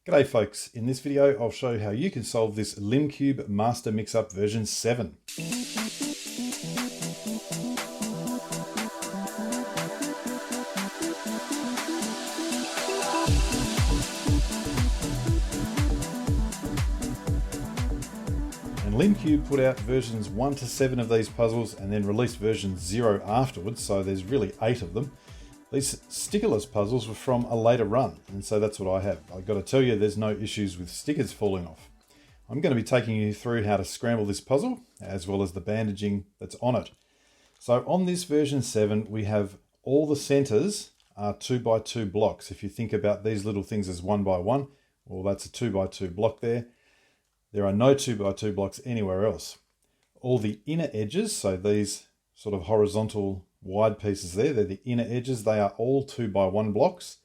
G'day folks, in this video I'll show you how you can solve this LimCube Master Mixup version 7. And LimCube put out versions 1 to 7 of these puzzles and then released version 0 afterwards, so there's really 8 of them. These stickerless puzzles were from a later run, and so that's what I have. I've got to tell you, there's no issues with stickers falling off. I'm going to be taking you through how to scramble this puzzle, as well as the bandaging that's on it. So on this version 7, we have all the centers are 2x2 blocks. If you think about these little things as 1x1, well, that's a 2x2 block there. There are no 2x2 blocks anywhere else. All the inner edges, so these sort of horizontal wide pieces there, they're the inner edges, they are all 2x1 blocks.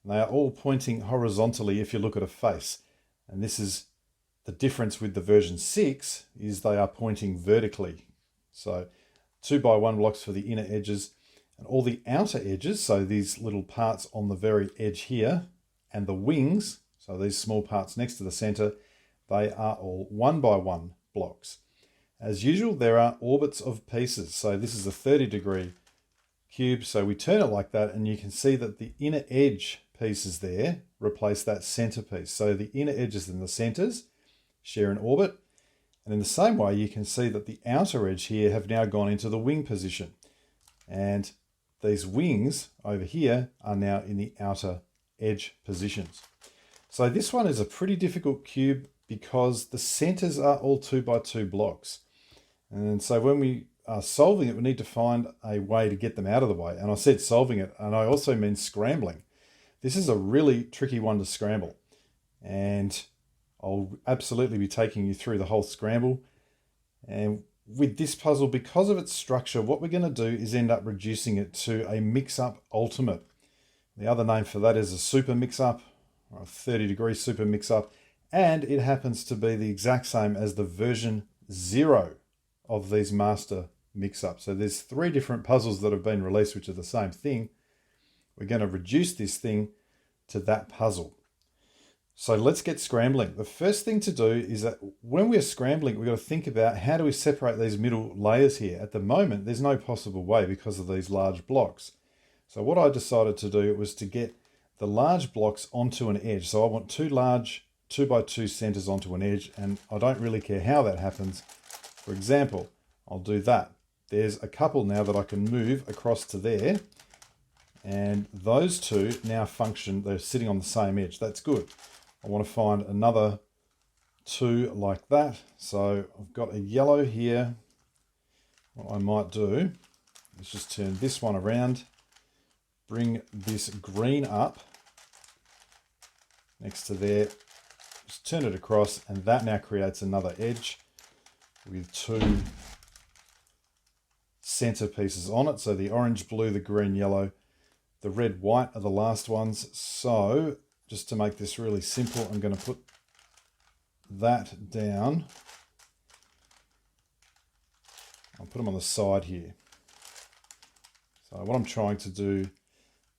They are all pointing horizontally if you look at a face. And this is the difference with the version 6, is they are pointing vertically. So 2x1 blocks for the inner edges, and all the outer edges, so these little parts on the very edge here, and the wings, so these small parts next to the center, they are all 1x1 blocks. As usual, there are orbits of pieces. So this is a 30-degree cube. So we turn it like that, and you can see that the inner edge pieces there replace that center piece. So the inner edges and the centers share an orbit. And in the same way, you can see that the outer edge here have now gone into the wing position. And these wings over here are now in the outer edge positions. So this one is a pretty difficult cube because the centers are all 2x2 blocks. And so when we are solving it, we need to find a way to get them out of the way. And I said solving it, and I also mean scrambling. This is a really tricky one to scramble. And I'll absolutely be taking you through the whole scramble. And with this puzzle, because of its structure, what we're going to do is end up reducing it to a mix-up ultimate. The other name for that is a super mix-up, or a 30-degree super mix-up. And it happens to be the exact same as the version 0 of these master mix-ups. So there's 3 different puzzles that have been released which are the same thing. We're going to reduce this thing to that puzzle. So let's get scrambling. The first thing to do is that when we're scrambling, we've got to think about how do we separate these middle layers here. At the moment, there's no possible way because of these large blocks. So what I decided to do was to get the large blocks onto an edge. So I want 2 large 2x2 centers onto an edge, and I don't really care how that happens. For example, I'll do that. There's a couple now that I can move across to there, and those 2 now function, they're sitting on the same edge. That's good. I want to find another 2 like that. So I've got a yellow here. What I might do is just turn this one around, bring this green up next to there, just turn it across, and that now creates another edge with 2 center pieces on it. So the orange, blue, the green, yellow, the red, white are the last ones. So just to make this really simple, I'm going to put that down. I'll put them on the side here. So what I'm trying to do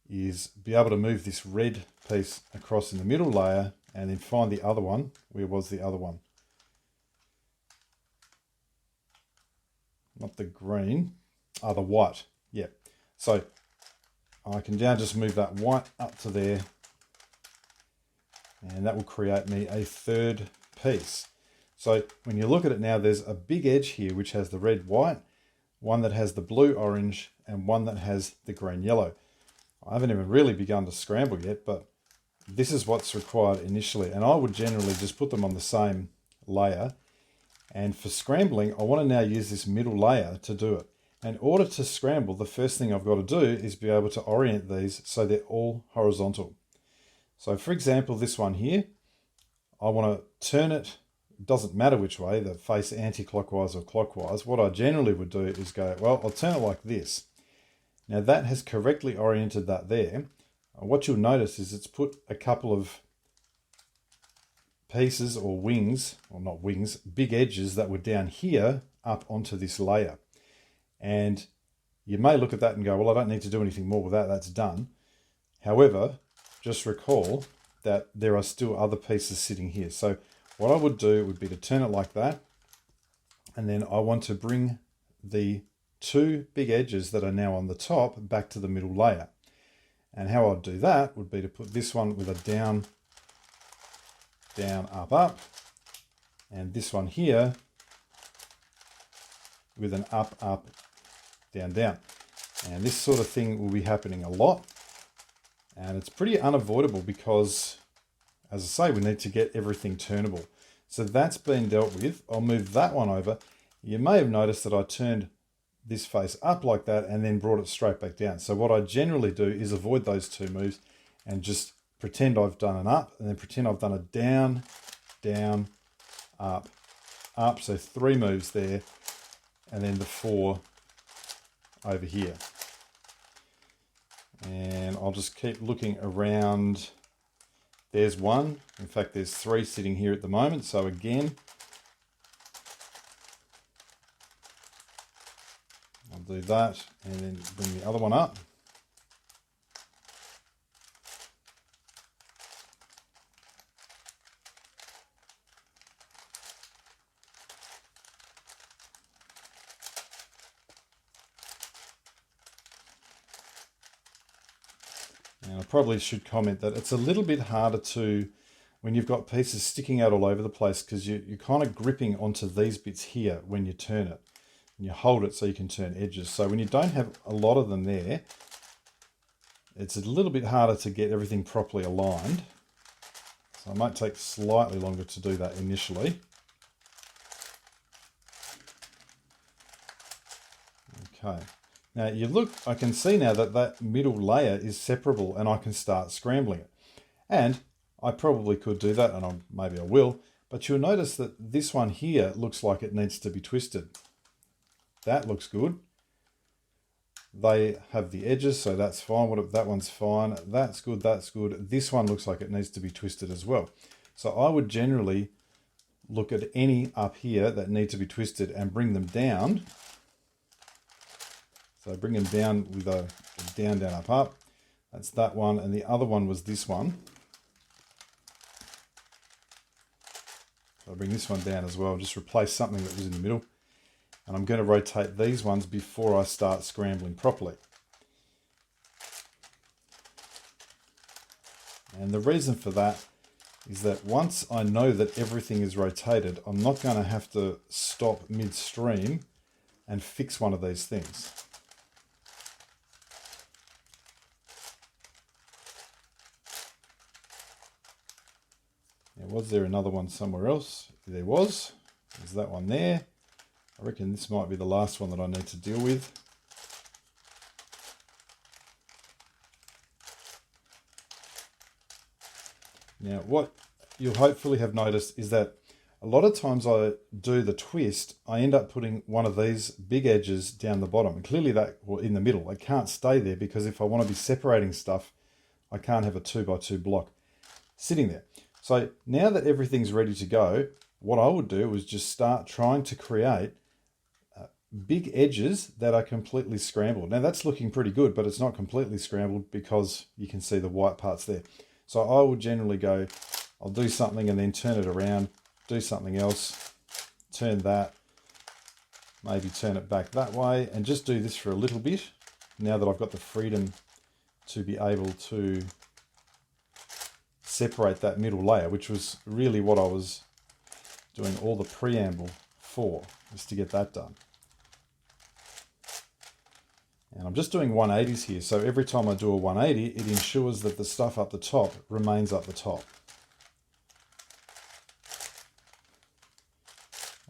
is be able to move this red piece across in the middle layer and then find the other one. Where was the other one? Not the green, the white. Yeah. So I can now just move that white up to there, and that will create me a 3rd piece. So when you look at it now, there's a big edge here which has the red, white, one that has the blue, orange, and one that has the green, yellow. I haven't even really begun to scramble yet, but this is what's required initially. And I would generally just put them on the same layer. And for scrambling, I want to now use this middle layer to do it. In order to scramble, the first thing I've got to do is be able to orient these so they're all horizontal. So for example, this one here, I want to turn it, doesn't matter which way, the face anti-clockwise or clockwise. What I generally would do is go, well, I'll turn it like this. Now that has correctly oriented that there. What you'll notice is it's put a couple of pieces or wings, or not wings, big edges that were down here up onto this layer. And you may look at that and go, well, I don't need to do anything more with that, that's done. However, just recall that there are still other pieces sitting here. So what I would do would be to turn it like that, and then I want to bring the two big edges that are now on the top back to the middle layer. And how I'd do that would be to put this one with a down, down, up, up, and this one here with an up, up, down, down. And this sort of thing will be happening a lot. And it's pretty unavoidable because, as I say, we need to get everything turnable. So that's been dealt with. I'll move that one over. You may have noticed that I turned this face up like that and then brought it straight back down. So what I generally do is avoid those two moves and just pretend I've done an up and then pretend I've done a down, down, up, up. So 3 moves there, and then the 4 over here. And I'll just keep looking around. There's 1. In fact, there's 3 sitting here at the moment. So again, I'll do that and then bring the other one up. And I probably should comment that it's a little bit harder to, when you've got pieces sticking out all over the place, because you're kind of gripping onto these bits here when you turn it. And you hold it so you can turn edges. So when you don't have a lot of them there, it's a little bit harder to get everything properly aligned. So I might take slightly longer to do that initially. Okay. Now you look, I can see now that that middle layer is separable and I can start scrambling it. And I probably could do that, and maybe I will, but you'll notice that this one here looks like it needs to be twisted. That looks good. They have the edges, so that's fine. That one's fine. That's good, that's good. This one looks like it needs to be twisted as well. So I would generally look at any up here that need to be twisted and bring them down. So bring them down with a down, down, up, up. That's that one. And the other one was this one. So I'll bring this one down as well. Just replace something that was in the middle. And I'm going to rotate these ones before I start scrambling properly. And the reason for that is that once I know that everything is rotated, I'm not going to have to stop midstream and fix one of these things. Now, was there another one somewhere else? There was. There's that one there. I reckon this might be the last one that I need to deal with. Now, what you'll hopefully have noticed is that a lot of times I do the twist, I end up putting one of these big edges down the bottom. And clearly that, or in the middle, it can't stay there because if I want to be separating stuff, I can't have a 2x2 block sitting there. So now that everything's ready to go, what I would do is just start trying to create big edges that are completely scrambled. Now that's looking pretty good, but it's not completely scrambled because you can see the white parts there. So I would generally go, I'll do something and then turn it around, do something else, turn that, maybe turn it back that way, and just do this for a little bit. Now that I've got the freedom to be able to separate that middle layer, which was really what I was doing all the preamble for, is to get that done. And I'm just doing 180s here, so every time I do a 180, it ensures that the stuff up the top remains up the top.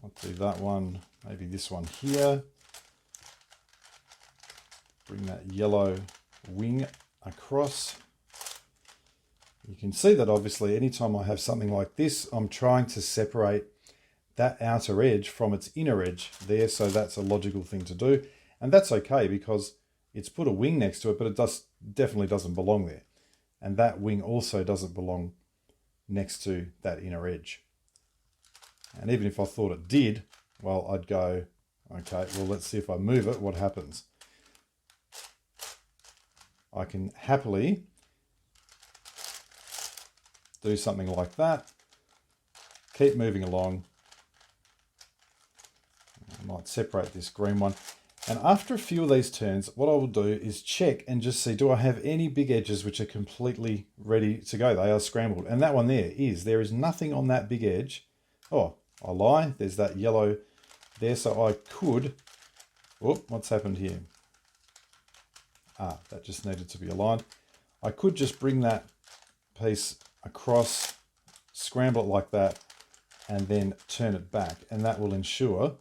I'll do that one, maybe this one here. Bring that yellow wing across. You can see that obviously anytime I have something like this, I'm trying to separate that outer edge from its inner edge there, so that's a logical thing to do. And that's okay because it's put a wing next to it, but it definitely doesn't belong there. And that wing also doesn't belong next to that inner edge. And even if I thought it did, well, I'd go, okay, well, let's see if I move it, what happens? I can happily do something like that. Keep moving along. I might separate this green one. And after a few of these turns, what I will do is check and just see, do I have any big edges which are completely ready to go? They are scrambled. And that one there is nothing on that big edge. Oh, I lie. There's that yellow there. So I could, what's happened here? That just needed to be aligned. I could just bring that piece across, scramble it like that, and then turn it back. And that will ensure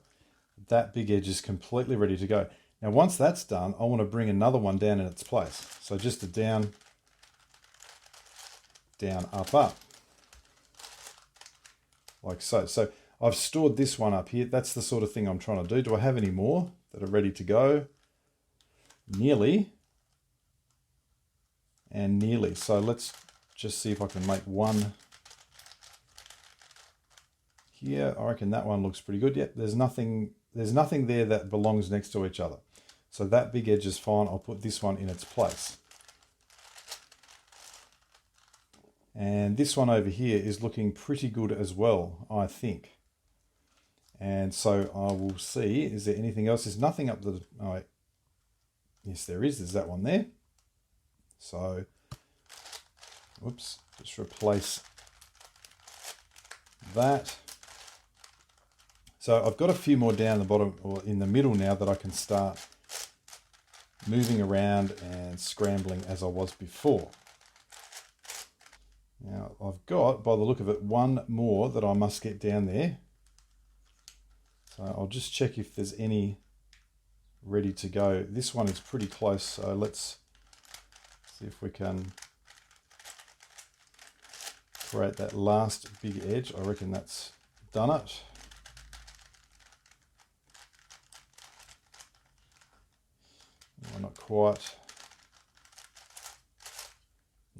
that big edge is completely ready to go. Now, once that's done, I want to bring another one down in its place. So just a down, down, up, up. Like so. So I've stored this one up here. That's the sort of thing I'm trying to do. Do I have any more that are ready to go? Nearly. And nearly. So let's just see if I can make one here. I reckon that one looks pretty good. Yep, there's nothing there that belongs next to each other. So that big edge is fine. I'll put this one in its place. And this one over here is looking pretty good as well, I think. And so I will see, is there anything else? There's nothing up the, oh, yes there is, there's that one there. So, whoops, just replace that. So I've got a few more down the bottom or in the middle now that I can start moving around and scrambling as I was before. Now I've got, by the look of it, one more that I must get down there. So I'll just check if there's any ready to go. This one is pretty close, so let's see if we can create that last big edge. I reckon that's done it. Well, not quite.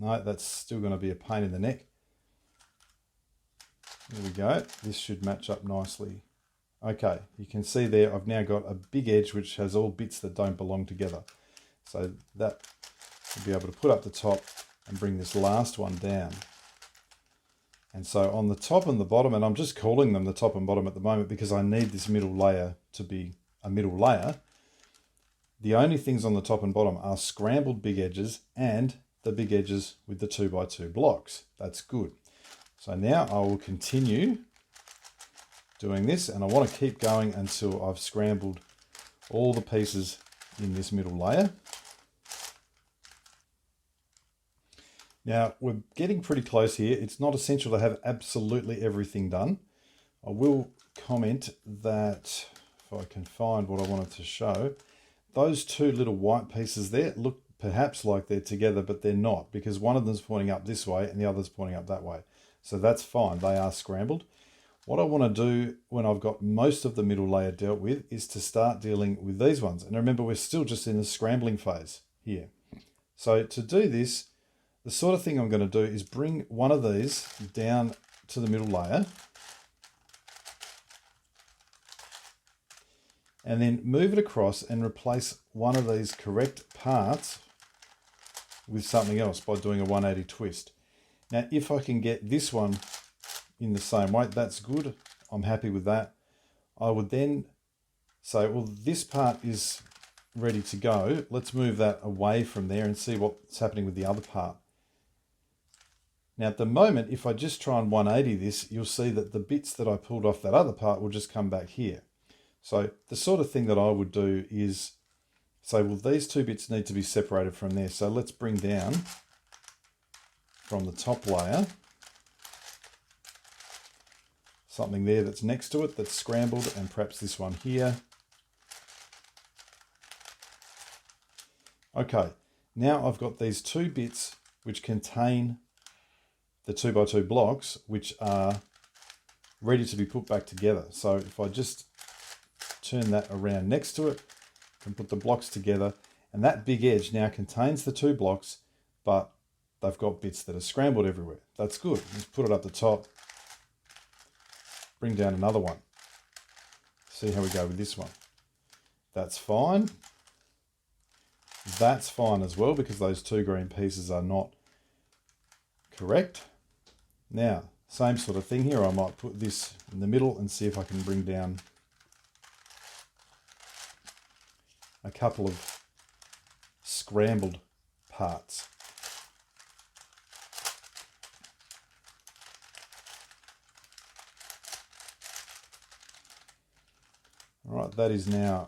No, that's still going to be a pain in the neck. There we go. This should match up nicely. Okay, you can see there I've now got a big edge which has all bits that don't belong together. So that will be able to put up the top and bring this last one down. And so on the top and the bottom, and I'm just calling them the top and bottom at the moment because I need this middle layer to be a middle layer. The only things on the top and bottom are scrambled big edges and the big edges with the 2x2 blocks. That's good. So now I will continue doing this, and I want to keep going until I've scrambled all the pieces in this middle layer. Now we're getting pretty close here. It's not essential to have absolutely everything done. I will comment that if I can find what I wanted to show, those two little white pieces there look perhaps like they're together, but they're not, because one of them's pointing up this way and the other's pointing up that way. So that's fine, they are scrambled. What I want to do when I've got most of the middle layer dealt with is to start dealing with these ones. And remember, we're still just in the scrambling phase here. So to do this, the sort of thing I'm going to do is bring one of these down to the middle layer and then move it across and replace one of these correct parts with something else by doing a 180 twist. Now, if I can get this one in the same way, that's good. I'm happy with that. I would then say, well, this part is ready to go. Let's move that away from there and see what's happening with the other part. Now, at the moment, if I just try and 180 this, you'll see that the bits that I pulled off that other part will just come back here. So the sort of thing that I would do is say, well, these two bits need to be separated from there. So let's bring down from the top layer something there that's next to it that's scrambled, and perhaps this one here. Okay, now I've got these two bits which contain the 2x2 blocks, which are ready to be put back together. So if I just turn that around next to it and put the blocks together, and that big edge now contains the two blocks, but they've got bits that are scrambled everywhere. That's good. Let's put it up the top, bring down another one. See how we go with this one. That's fine. That's fine as well, because those two green pieces are not correct. Now, same sort of thing here. I might put this in the middle and see if I can bring down a couple of scrambled parts. All right, that is now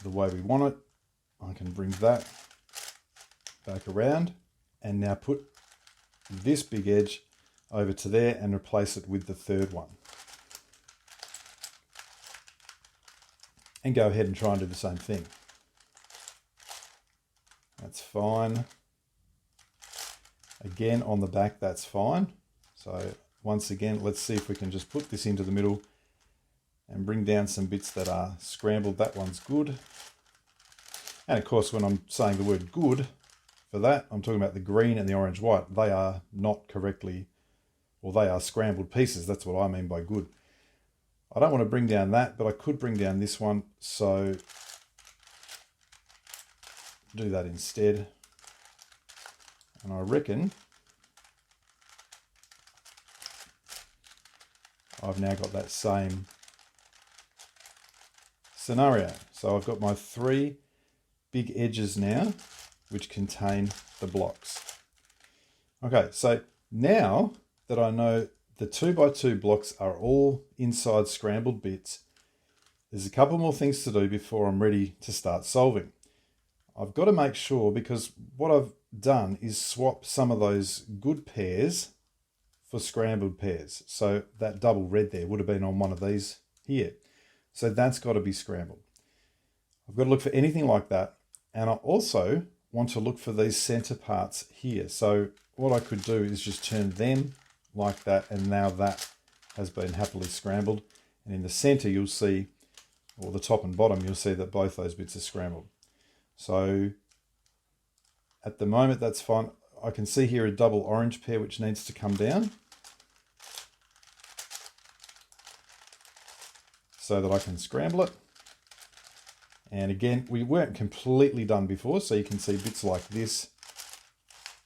the way we want it. I can bring that back around and now put this big edge over to there and replace it with the third one. And go ahead and try and do the same thing. That's fine. Again, on the back, that's fine. So once again, let's see if we can just put this into the middle and bring down some bits that are scrambled. That one's good. And of course, when I'm saying the word good for that, I'm talking about the green and the orange white. They are not correctly, or they are scrambled pieces. That's what I mean by good. I don't want to bring down that, but I could bring down this one. So do that instead. And I reckon I've now got that same scenario. So I've got my three big edges now, which contain the blocks. Okay, so now that I know the 2x2 blocks are all inside scrambled bits, there's a couple more things to do before I'm ready to start solving. I've got to make sure, because what I've done is swap some of those good pairs for scrambled pairs. So that double red there would have been on one of these here. So that's got to be scrambled. I've got to look for anything like that. And I also want to look for these center parts here. So what I could do is just turn them like that, and now that has been happily scrambled. And in the center, you'll see, or the top and bottom, you'll see that both those bits are scrambled. So at the moment, that's fine. I can see here a double orange pair which needs to come down so that I can scramble it. And again, we weren't completely done before, so you can see bits like this,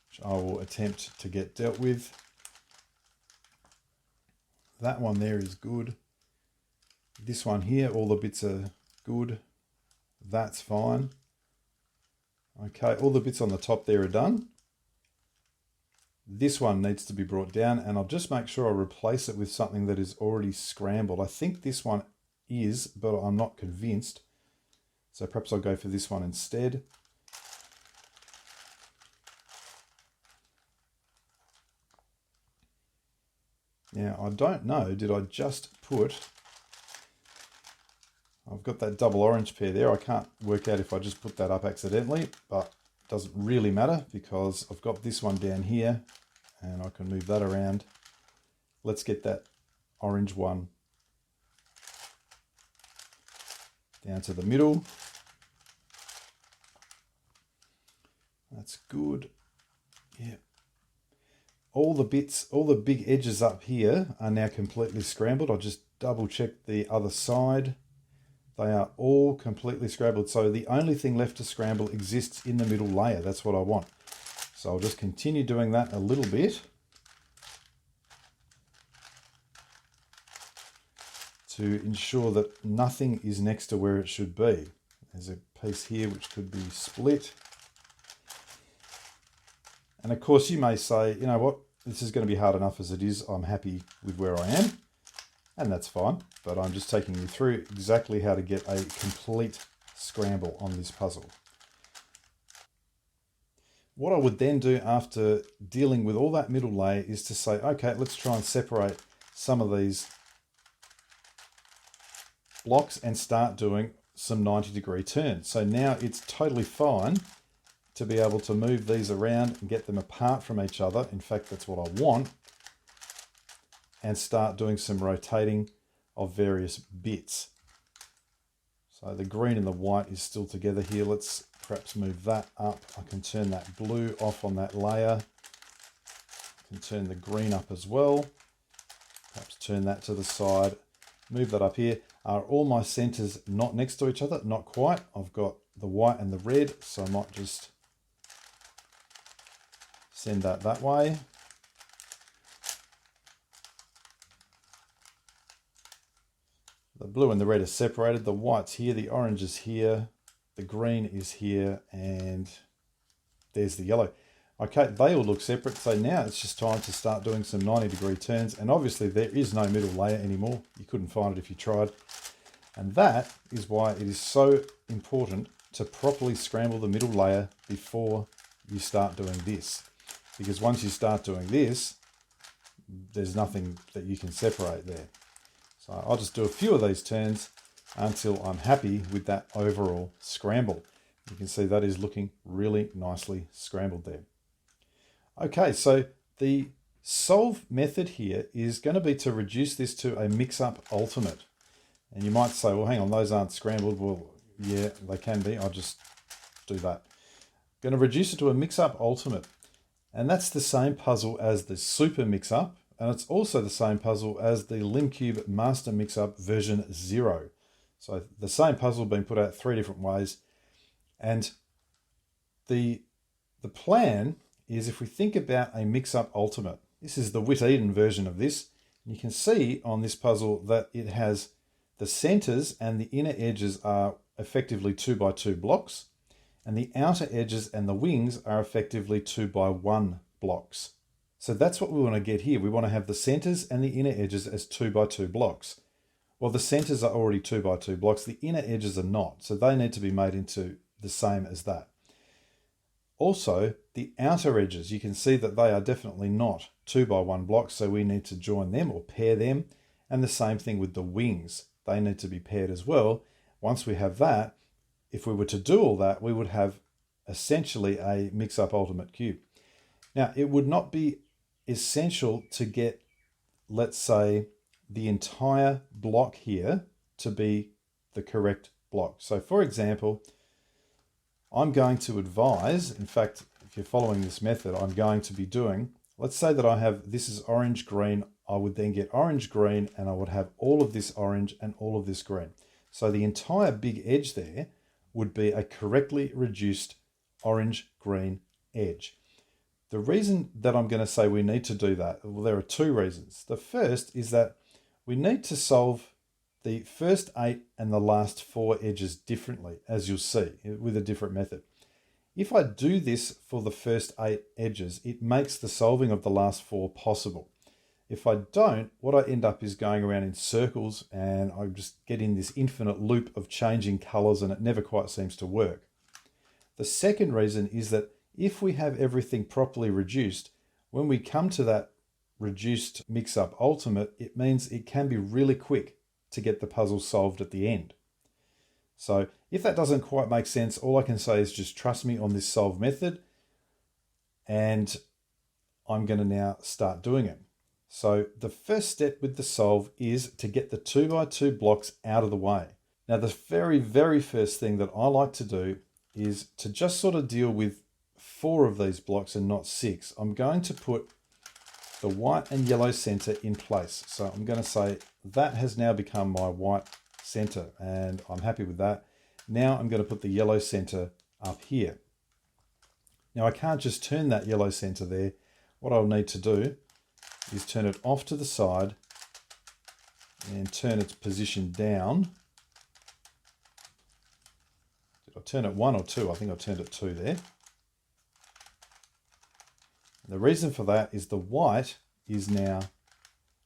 which I will attempt to get dealt with. That one there is good. This one here, all the bits are good. That's fine. Okay, all the bits on the top there are done. This one needs to be brought down, and I'll just make sure I replace it with something that is already scrambled. I think this one is, but I'm not convinced. So perhaps I'll go for this one instead. Now, I don't know, did I just put... I've got that double orange pair there. I can't work out if I just put that up accidentally, but it doesn't really matter because I've got this one down here and I can move that around. Let's get that orange one down to the middle. That's good. Yeah. All the bits, all the big edges up here are now completely scrambled. I'll just double check the other side. They are all completely scrambled. So the only thing left to scramble exists in the middle layer. That's what I want. So I'll just continue doing that a little bit to ensure that nothing is next to where it should be. There's a piece here which could be split. And of course you may say, you know what, this is going to be hard enough as it is. I'm happy with where I am. And that's fine, but I'm just taking you through exactly how to get a complete scramble on this puzzle. What I would then do after dealing with all that middle layer is to say, okay, let's try and separate some of these blocks and start doing some 90-degree turns. So now it's totally fine to be able to move these around and get them apart from each other. In fact, that's what I want. And start doing some rotating of various bits. So the green and the white is still together here. Let's perhaps move that up. I can turn that blue off on that layer. I can turn the green up as well. Perhaps turn that to the side. Move that up here. Are all my centers not next to each other? Not quite. I've got the white and the red, so I might just Send that way. The blue and the red are separated. The white's here, the orange is here, the green is here, and there's the yellow. Okay, they all look separate. So now it's just time to start doing some 90-degree turns. And obviously there is no middle layer anymore. You couldn't find it if you tried. And that is why it is so important to properly scramble the middle layer before you start doing this. Because once you start doing this, there's nothing that you can separate there. So I'll just do a few of these turns until I'm happy with that overall scramble. You can see that is looking really nicely scrambled there. Okay, so the solve method here is going to be to reduce this to a mix-up ultimate. And you might say, well, hang on, those aren't scrambled. Well, yeah, they can be. I'll just do that. I'm going to reduce it to a mix-up ultimate. And that's the same puzzle as the super mix-up. And it's also the same puzzle as the LimCube Master Mixup version 0. So the same puzzle being put out 3 different ways. And the plan is, if we think about a mix-up ultimate, this is the 𝘼𝘽𝙊𝙐𝙏 version of this. And you can see on this puzzle that it has the centers and the inner edges are effectively 2x2 blocks. And the outer edges and the wings are effectively 2x1 blocks. So that's what we want to get here. We want to have the centers and the inner edges as 2x2 blocks. Well, the centers are already 2x2 blocks. The inner edges are not. So they need to be made into the same as that. Also, the outer edges, you can see that they are definitely not 2x1 blocks. So we need to join them or pair them. And the same thing with the wings. They need to be paired as well. Once we have that, if we were to do all that, we would have essentially a mix-up ultimate cube. Now, it would not be essential to get, let's say, the entire block here to be the correct block. So for example, I'm going to advise, in fact, if you're following this method, I'm going to be doing, let's say that I have, this is orange, green. I would then get orange, green, and I would have all of this orange and all of this green. So the entire big edge there would be a correctly reduced orange, green edge. The reason that I'm going to say we need to do that, well, there are 2 reasons. The first is that we need to solve the first 8 and the last 4 edges differently, as you'll see, with a different method. If I do this for the first 8 edges, it makes the solving of the last 4 possible. If I don't, what I end up is going around in circles and I just get in this infinite loop of changing colors and it never quite seems to work. The second reason is that if we have everything properly reduced, when we come to that reduced mix-up ultimate, it means it can be really quick to get the puzzle solved at the end. So if that doesn't quite make sense, all I can say is just trust me on this solve method, and I'm going to now start doing it. So the first step with the solve is to get the 2x2 blocks out of the way. Now the very, very first thing that I like to do is to just sort of deal with 4 of these blocks and not 6. I'm going to put the white and yellow center in place. So I'm going to say that has now become my white center and I'm happy with that. Now I'm going to put the yellow center up here. Now I can't just turn that yellow center there. What I'll need to do is turn it off to the side and turn its position down. Did I turn it 1 or 2? I think I turned it 2 there. And the reason for that is the white is now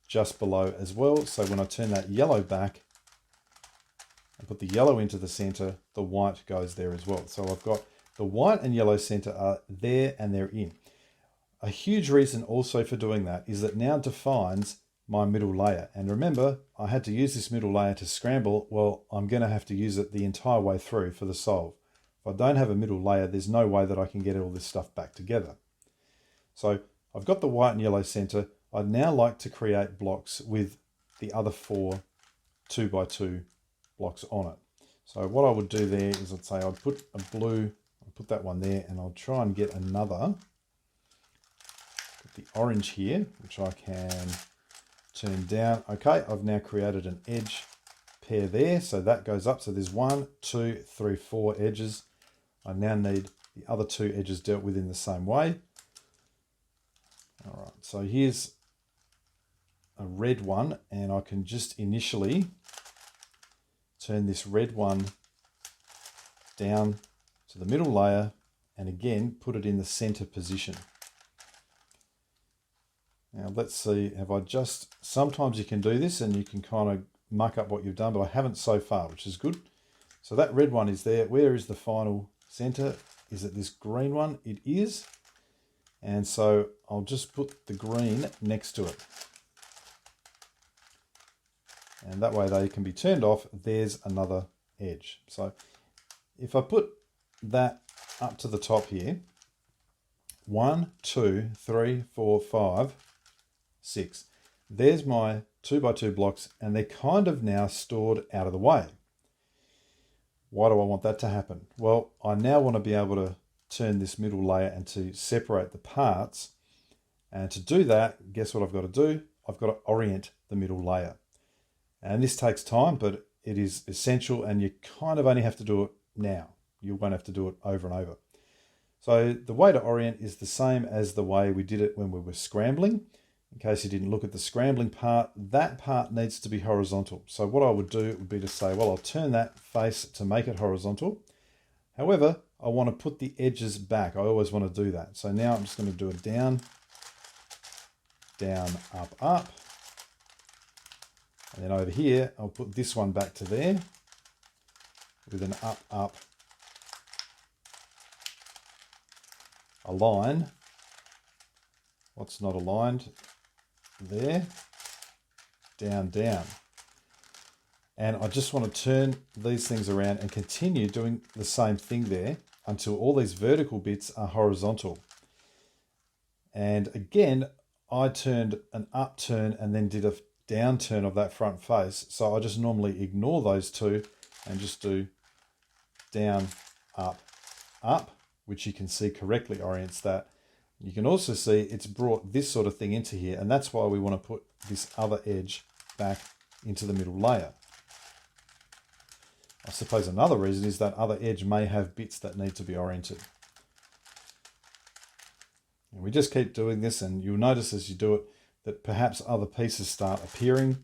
just below as well. So when I turn that yellow back and put the yellow into the center, the white goes there as well. So I've got the white and yellow center are there and they're in. A huge reason also for doing that is that now defines my middle layer. And remember, I had to use this middle layer to scramble. Well, I'm going to have to use it the entire way through for the solve. If I don't have a middle layer, there's no way that I can get all this stuff back together. So I've got the white and yellow center. I'd now like to create blocks with the other 4 2x2 blocks on it. So what I would do there is I'd say I'd put a blue, I'll put that one there, and I'll try and get another. Put the orange here, which I can turn down. Okay, I've now created an edge pair there. So that goes up. So there's 1, 2, 3, 4 edges. I now need the other 2 edges dealt with in the same way. So here's a red one, and I can just initially turn this red one down to the middle layer and again put it in the center position. Now let's see, sometimes you can do this and you can kind of muck up what you've done, but I haven't so far, which is good. So that red one is there. Where is the final center? Is it this green one? It is. And so I'll just put the green next to it. And that way they can be turned off. There's another edge. So if I put that up to the top here, 1, 2, 3, 4, 5, 6. There's my 2x2 blocks, and they're kind of now stored out of the way. Why do I want that to happen? Well, I now want to be able to turn this middle layer and to separate the parts. And to do that, guess what I've got to do? I've got to orient the middle layer. And this takes time, but it is essential, and you kind of only have to do it now. You won't have to do it over and over. So the way to orient is the same as the way we did it when we were scrambling. In case you didn't look at the scrambling part, that part needs to be horizontal. So what I would do would be to say, well, I'll turn that face to make it horizontal. However, I want to put the edges back. I always want to do that. So now I'm just going to do it down, down, up. And then over here, I'll put this one back to there with an up, a line. What's not aligned? There, down. And I just want to turn these things around and continue doing the same thing there until all these vertical bits are horizontal. And again, I turned an upturn and then did a downturn of that front face. So I just normally ignore those two and just do down, up, which you can see correctly orients that. You can also see it's brought this sort of thing into here, and that's why we want to put this other edge back into the middle layer. I suppose another reason is that other edge may have bits that need to be oriented. And we just keep doing this, and you'll notice as you do it that perhaps other pieces start appearing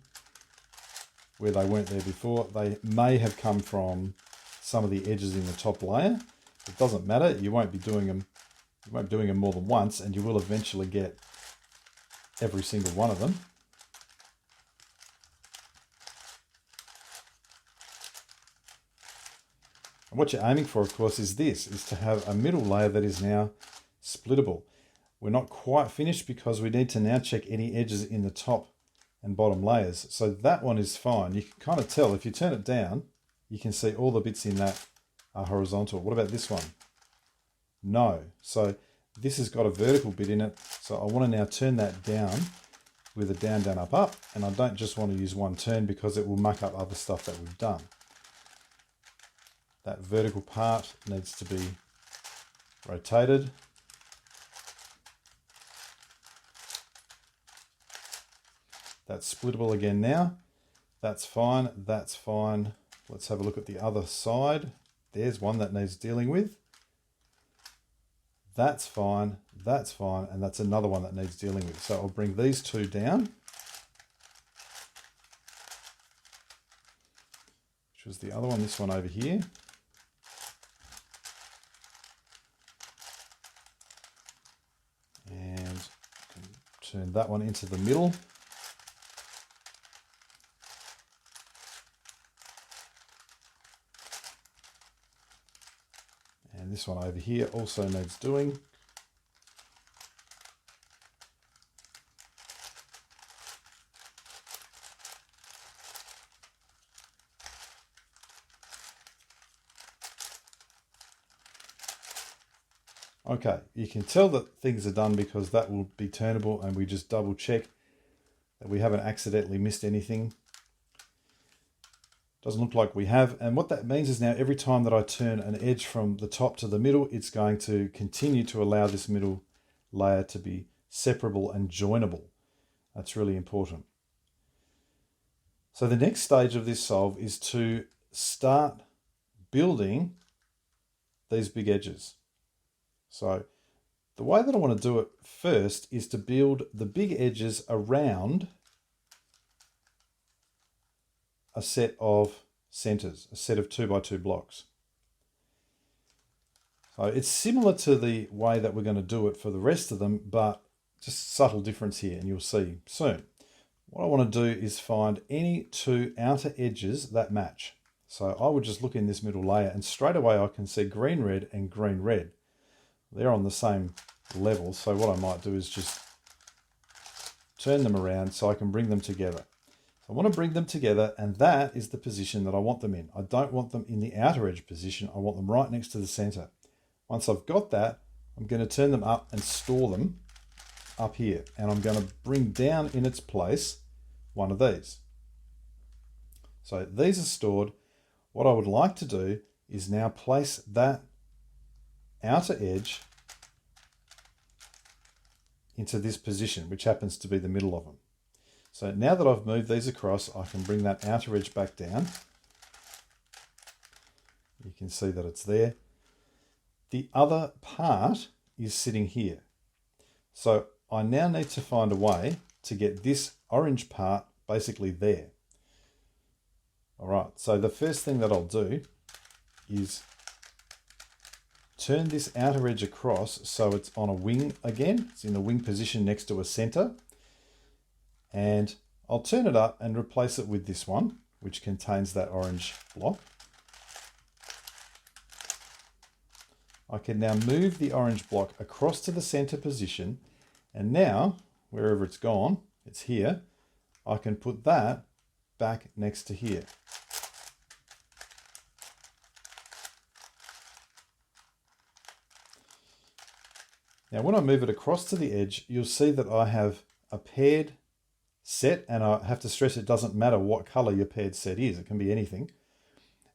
where they weren't there before. They may have come from some of the edges in the top layer. It doesn't matter. You won't be doing them. You won't be doing them more than once, and you will eventually get every single one of them. And what you're aiming for, of course, is to have a middle layer that is now splittable. We're not quite finished because we need to now check any edges in the top and bottom layers. So that one is fine. You can kind of tell if you turn it down, you can see all the bits in that are horizontal. What about this one? No. So this has got a vertical bit in it. So I want to now turn that down with a down, up. And I don't just want to use one turn because it will muck up other stuff that we've done. That vertical part needs to be rotated. That's splittable again now. That's fine. That's fine. Let's have a look at the other side. There's one that needs dealing with. That's fine, and that's another one that needs dealing with. So I'll bring these two down, which was the other one, this one over here. And turn that one into the middle. And this one over here also needs doing. Okay, you can tell that things are done because that will be turnable, and we just double check that we haven't accidentally missed anything. Doesn't look like we have. And what that means is now every time that I turn an edge from the top to the middle, it's going to continue to allow this middle layer to be separable and joinable. That's really important. So the next stage of this solve is to start building these big edges. So The way that I want to do it first is to build the big edges around a set of centers, a set of 2x2 blocks. So it's similar to the way that we're going to do it for the rest of them, but just subtle difference here, and you'll see soon. What I want to do is find any two outer edges that match. So I would just look in this middle layer, and straight away I can see green, red, and green, red. They're on the same level, so what I might do is just turn them around so I can bring them together. So I want to bring them together, and that is the position that I want them in. I don't want them in the outer edge position. I want them right next to the center. Once I've got that, I'm going to turn them up and store them up here, and I'm going to bring down in its place one of these. So these are stored. What I would like to do is now place that outer edge into this position, which happens to be the middle of them. So now that I've moved these across, I can bring that outer edge back down. You can see that it's there. The other part is sitting here. So I now need to find a way to get this orange part basically there. All right, so the first thing that I'll do is turn this outer edge across so it's on a wing again. It's in the wing position next to a center. And I'll turn it up and replace it with this one, which contains that orange block. I can now move the orange block across to the center position, and now, wherever it's gone, it's here, I can put that back next to here. Now when I move it across to the edge, you'll see that I have a paired set, and I have to stress it doesn't matter what color your paired set is, it can be anything.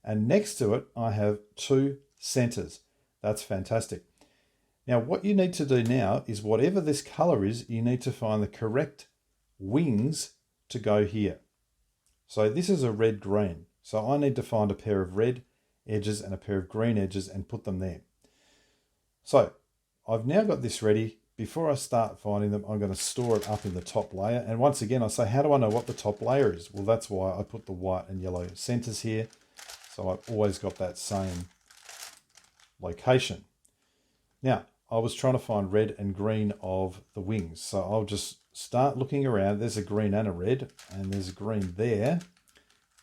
And next to it, I have two centers. That's fantastic. Now what you need to do now is whatever this color is, you need to find the correct wings to go here. So this is a red-green. So I need to find a pair of red edges and a pair of green edges and put them there. So I've now got this ready. Before I start finding them, I'm going to store it up in the top layer. And once again, I say, how do I know what the top layer is? Well, that's why I put the white and yellow centers here. So I've always got that same location. Now, I was trying to find red and green of the wings. So I'll just start looking around. There's a green and a red, and there's a green there.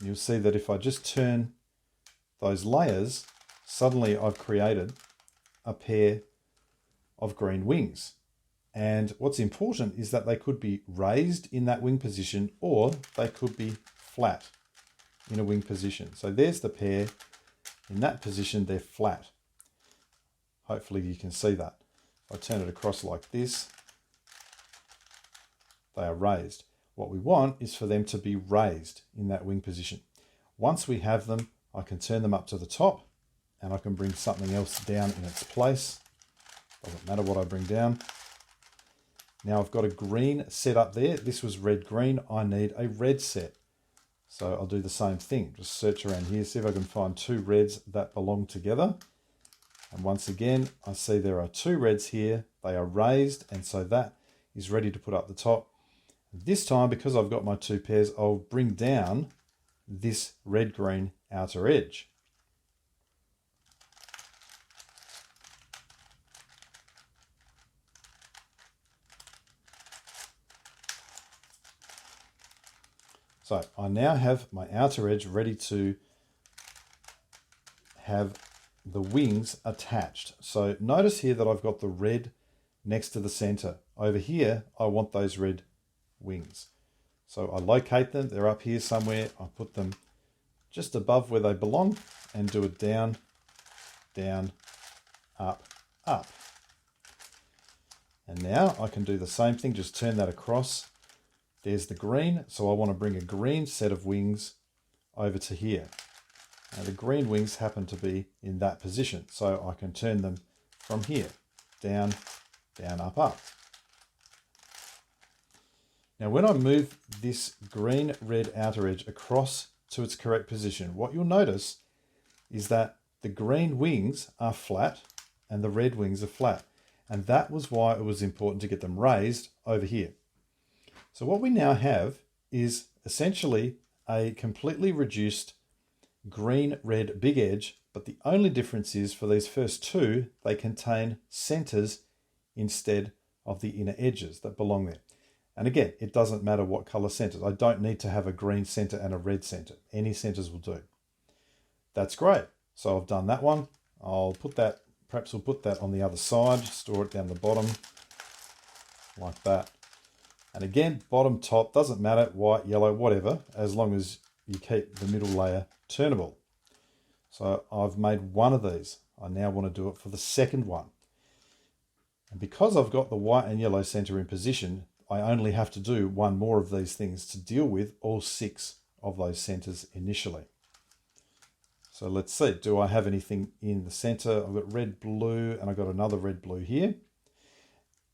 You'll see that if I just turn those layers, suddenly I've created a pair of green wings. And what's important is that they could be raised in that wing position, or they could be flat in a wing position. So there's the pair. In that position, they're flat. Hopefully you can see that. If I turn it across like this, they are raised. What we want is for them to be raised in that wing position. Once we have them, I can turn them up to the top, and I can bring something else down in its place. Doesn't matter what I bring down. Now I've got a green set up there. This was red-green. I need a red set. So I'll do the same thing. Just search around here, see if I can find two reds that belong together. And once again, I see there are two reds here. They are raised, and so that is ready to put up the top. This time, because I've got my two pairs, I'll bring down this red-green outer edge. So I now have my outer edge ready to have the wings attached. So notice here that I've got the red next to the center. Over here, I want those red wings. So I locate them, they're up here somewhere. I put them just above where they belong and do it down, down, up, up. And now I can do the same thing, just turn that across. There's the green, so I want to bring a green set of wings over to here. Now the green wings happen to be in that position, so I can turn them from here, down, down, up, up. Now when I move this green-red outer edge across to its correct position, what you'll notice is that the green wings are flat and the red wings are flat. And that was why it was important to get them raised over here. So what we now have is essentially a completely reduced green-red big edge, but the only difference is for these first two, they contain centers instead of the inner edges that belong there. And again, it doesn't matter what color centers. I don't need to have a green center and a red center. Any centers will do. That's great. So I've done that one. I'll put that, perhaps we'll put that on the other side, store it down the bottom like that. And again, bottom, top, doesn't matter, white, yellow, whatever, as long as you keep the middle layer turnable. So I've made one of these. I now want to do it for the second one. And because I've got the white and yellow center in position, I only have to do one more of these things to deal with all 6 of those centers initially. So let's see, do I have anything in the center? I've got red, blue, and I've got another red, blue here.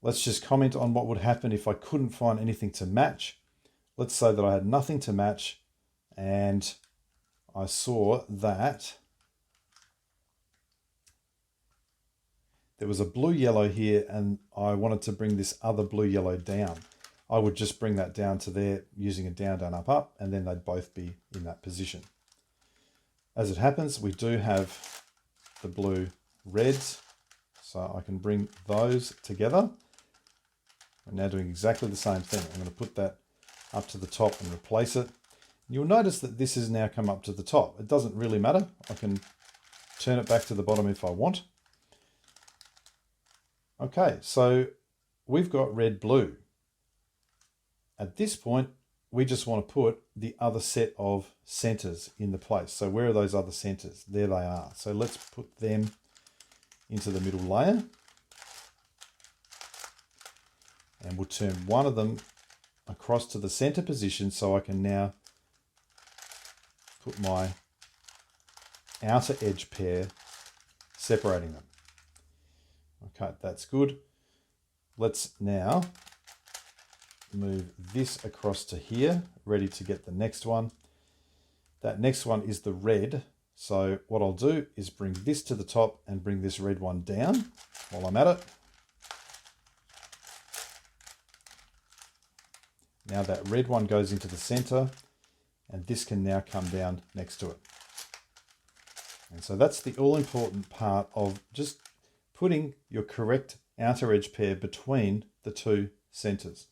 Let's just comment on what would happen if I couldn't find anything to match. Let's say that I had nothing to match and I saw that there was a blue-yellow here and I wanted to bring this other blue-yellow down. I would just bring that down to there using a down, down, up, up, and then they'd both be in that position. As it happens, we do have the blue reds, so I can bring those together. We're now doing exactly the same thing. I'm going to put that up to the top and replace it. You'll notice that this has now come up to the top. It doesn't really matter. I can turn it back to the bottom if I want. Okay, so we've got red, blue. At this point, we just want to put the other set of centers in the place. So where are those other centers? There they are. So let's put them into the middle layer. And we'll turn one of them across to the center position so I can now put my outer edge pair separating them. Okay, that's good. Let's now move this across to here, ready to get the next one. That next one is the red. So what I'll do is bring this to the top and bring this red one down while I'm at it. Now that red one goes into the center and this can now come down next to it. And so that's the all-important part of just putting your correct outer edge pair between the two centers.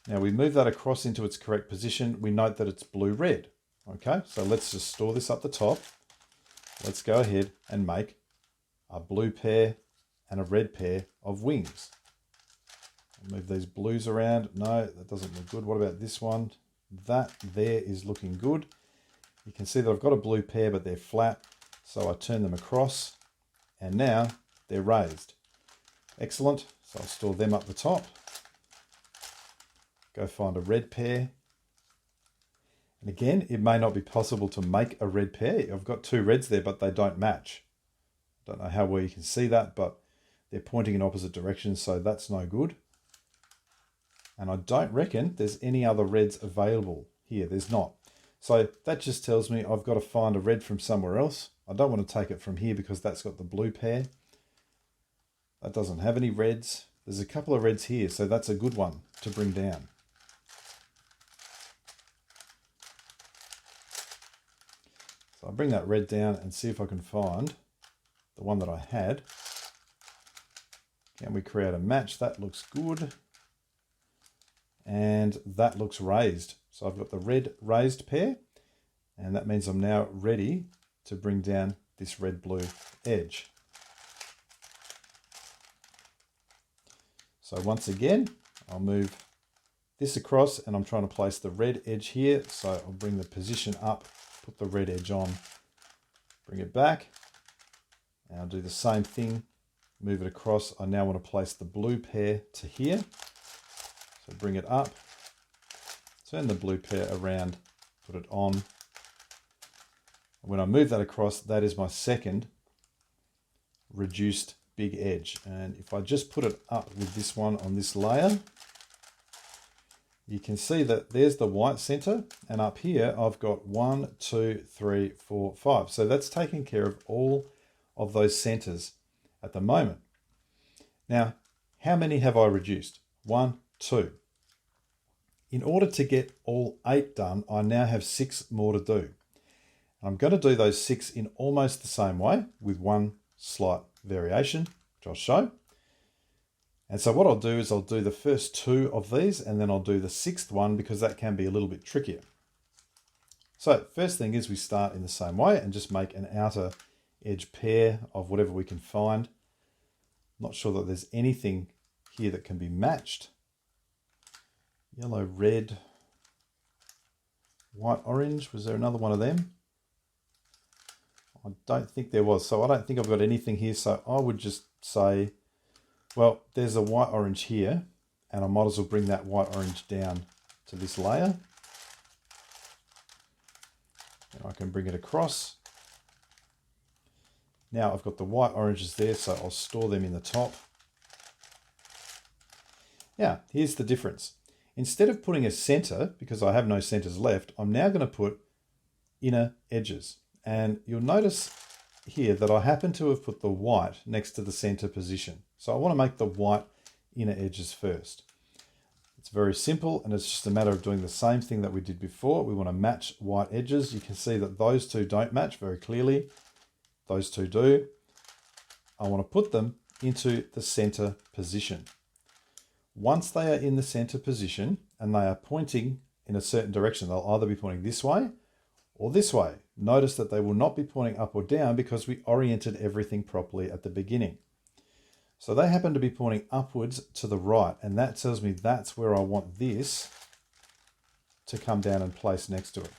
Now we move that across into its correct position. We note that it's blue-red. Okay, so let's just store this up the top. Let's go ahead and make a blue pair and a red pair of wings. Move these blues around. No, that doesn't look good. What about this one? That there is looking good. You can see that I've got a blue pair, but they're flat. So I turn them across and now they're raised. Excellent. So I'll store them up the top. Go find a red pair. And again, it may not be possible to make a red pair. I've got 2 reds there, but they don't match. Don't know how well you can see that, but they're pointing in opposite directions, so that's no good. And I don't reckon there's any other reds available here. There's not. So that just tells me I've got to find a red from somewhere else. I don't want to take it from here because that's got the blue pair. That doesn't have any reds. There's a couple of reds here, so that's a good one to bring down. So I'll bring that red down and see if I can find the one that I had. Can we create a match? That looks good. And that looks raised. So I've got the red raised pair, and that means I'm now ready to bring down this red-blue edge. So once again, I'll move this across and I'm trying to place the red edge here. So I'll bring the position up, put the red edge on, bring it back, and I'll do the same thing, move it across. I now want to place the blue pair to here. So bring it up, turn the blue pair around, put it on. When I move that across, that is my second reduced big edge. And if I just put it up with this one on this layer, you can see that there's the white center, and up here I've got 1, 2, 3, 4, 5. So that's taking care of all of those centers at the moment. Now, how many have I reduced? 1, 2. In order to get all 8 done, I now have 6 more to do. I'm going to do those 6 in almost the same way with one slight variation, which I'll show. And so what I'll do is I'll do the first 2 of these and then I'll do the 6th one because that can be a little bit trickier. So first thing is we start in the same way and just make an outer edge pair of whatever we can find. Not sure that there's anything here that can be matched. Yellow, red, white, orange. Was there another one of them? I don't think there was. So I don't think I've got anything here. So I would just say, well, there's a white, orange here, and I might as well bring that white, orange down to this layer. And I can bring it across. Now I've got the white, oranges there, so I'll store them in the top. Now, here's the difference. Instead of putting a center, because I have no centers left, I'm now going to put inner edges. And you'll notice here that I happen to have put the white next to the center position. So I want to make the white inner edges first. It's very simple, and it's just a matter of doing the same thing that we did before. We want to match white edges. You can see that those two don't match very clearly. Those two do. I want to put them into the center position. Once they are in the center position and they are pointing in a certain direction, they'll either be pointing this way or this way. Notice that they will not be pointing up or down because we oriented everything properly at the beginning. So they happen to be pointing upwards to the right, and that tells me that's where I want this to come down and place next to it.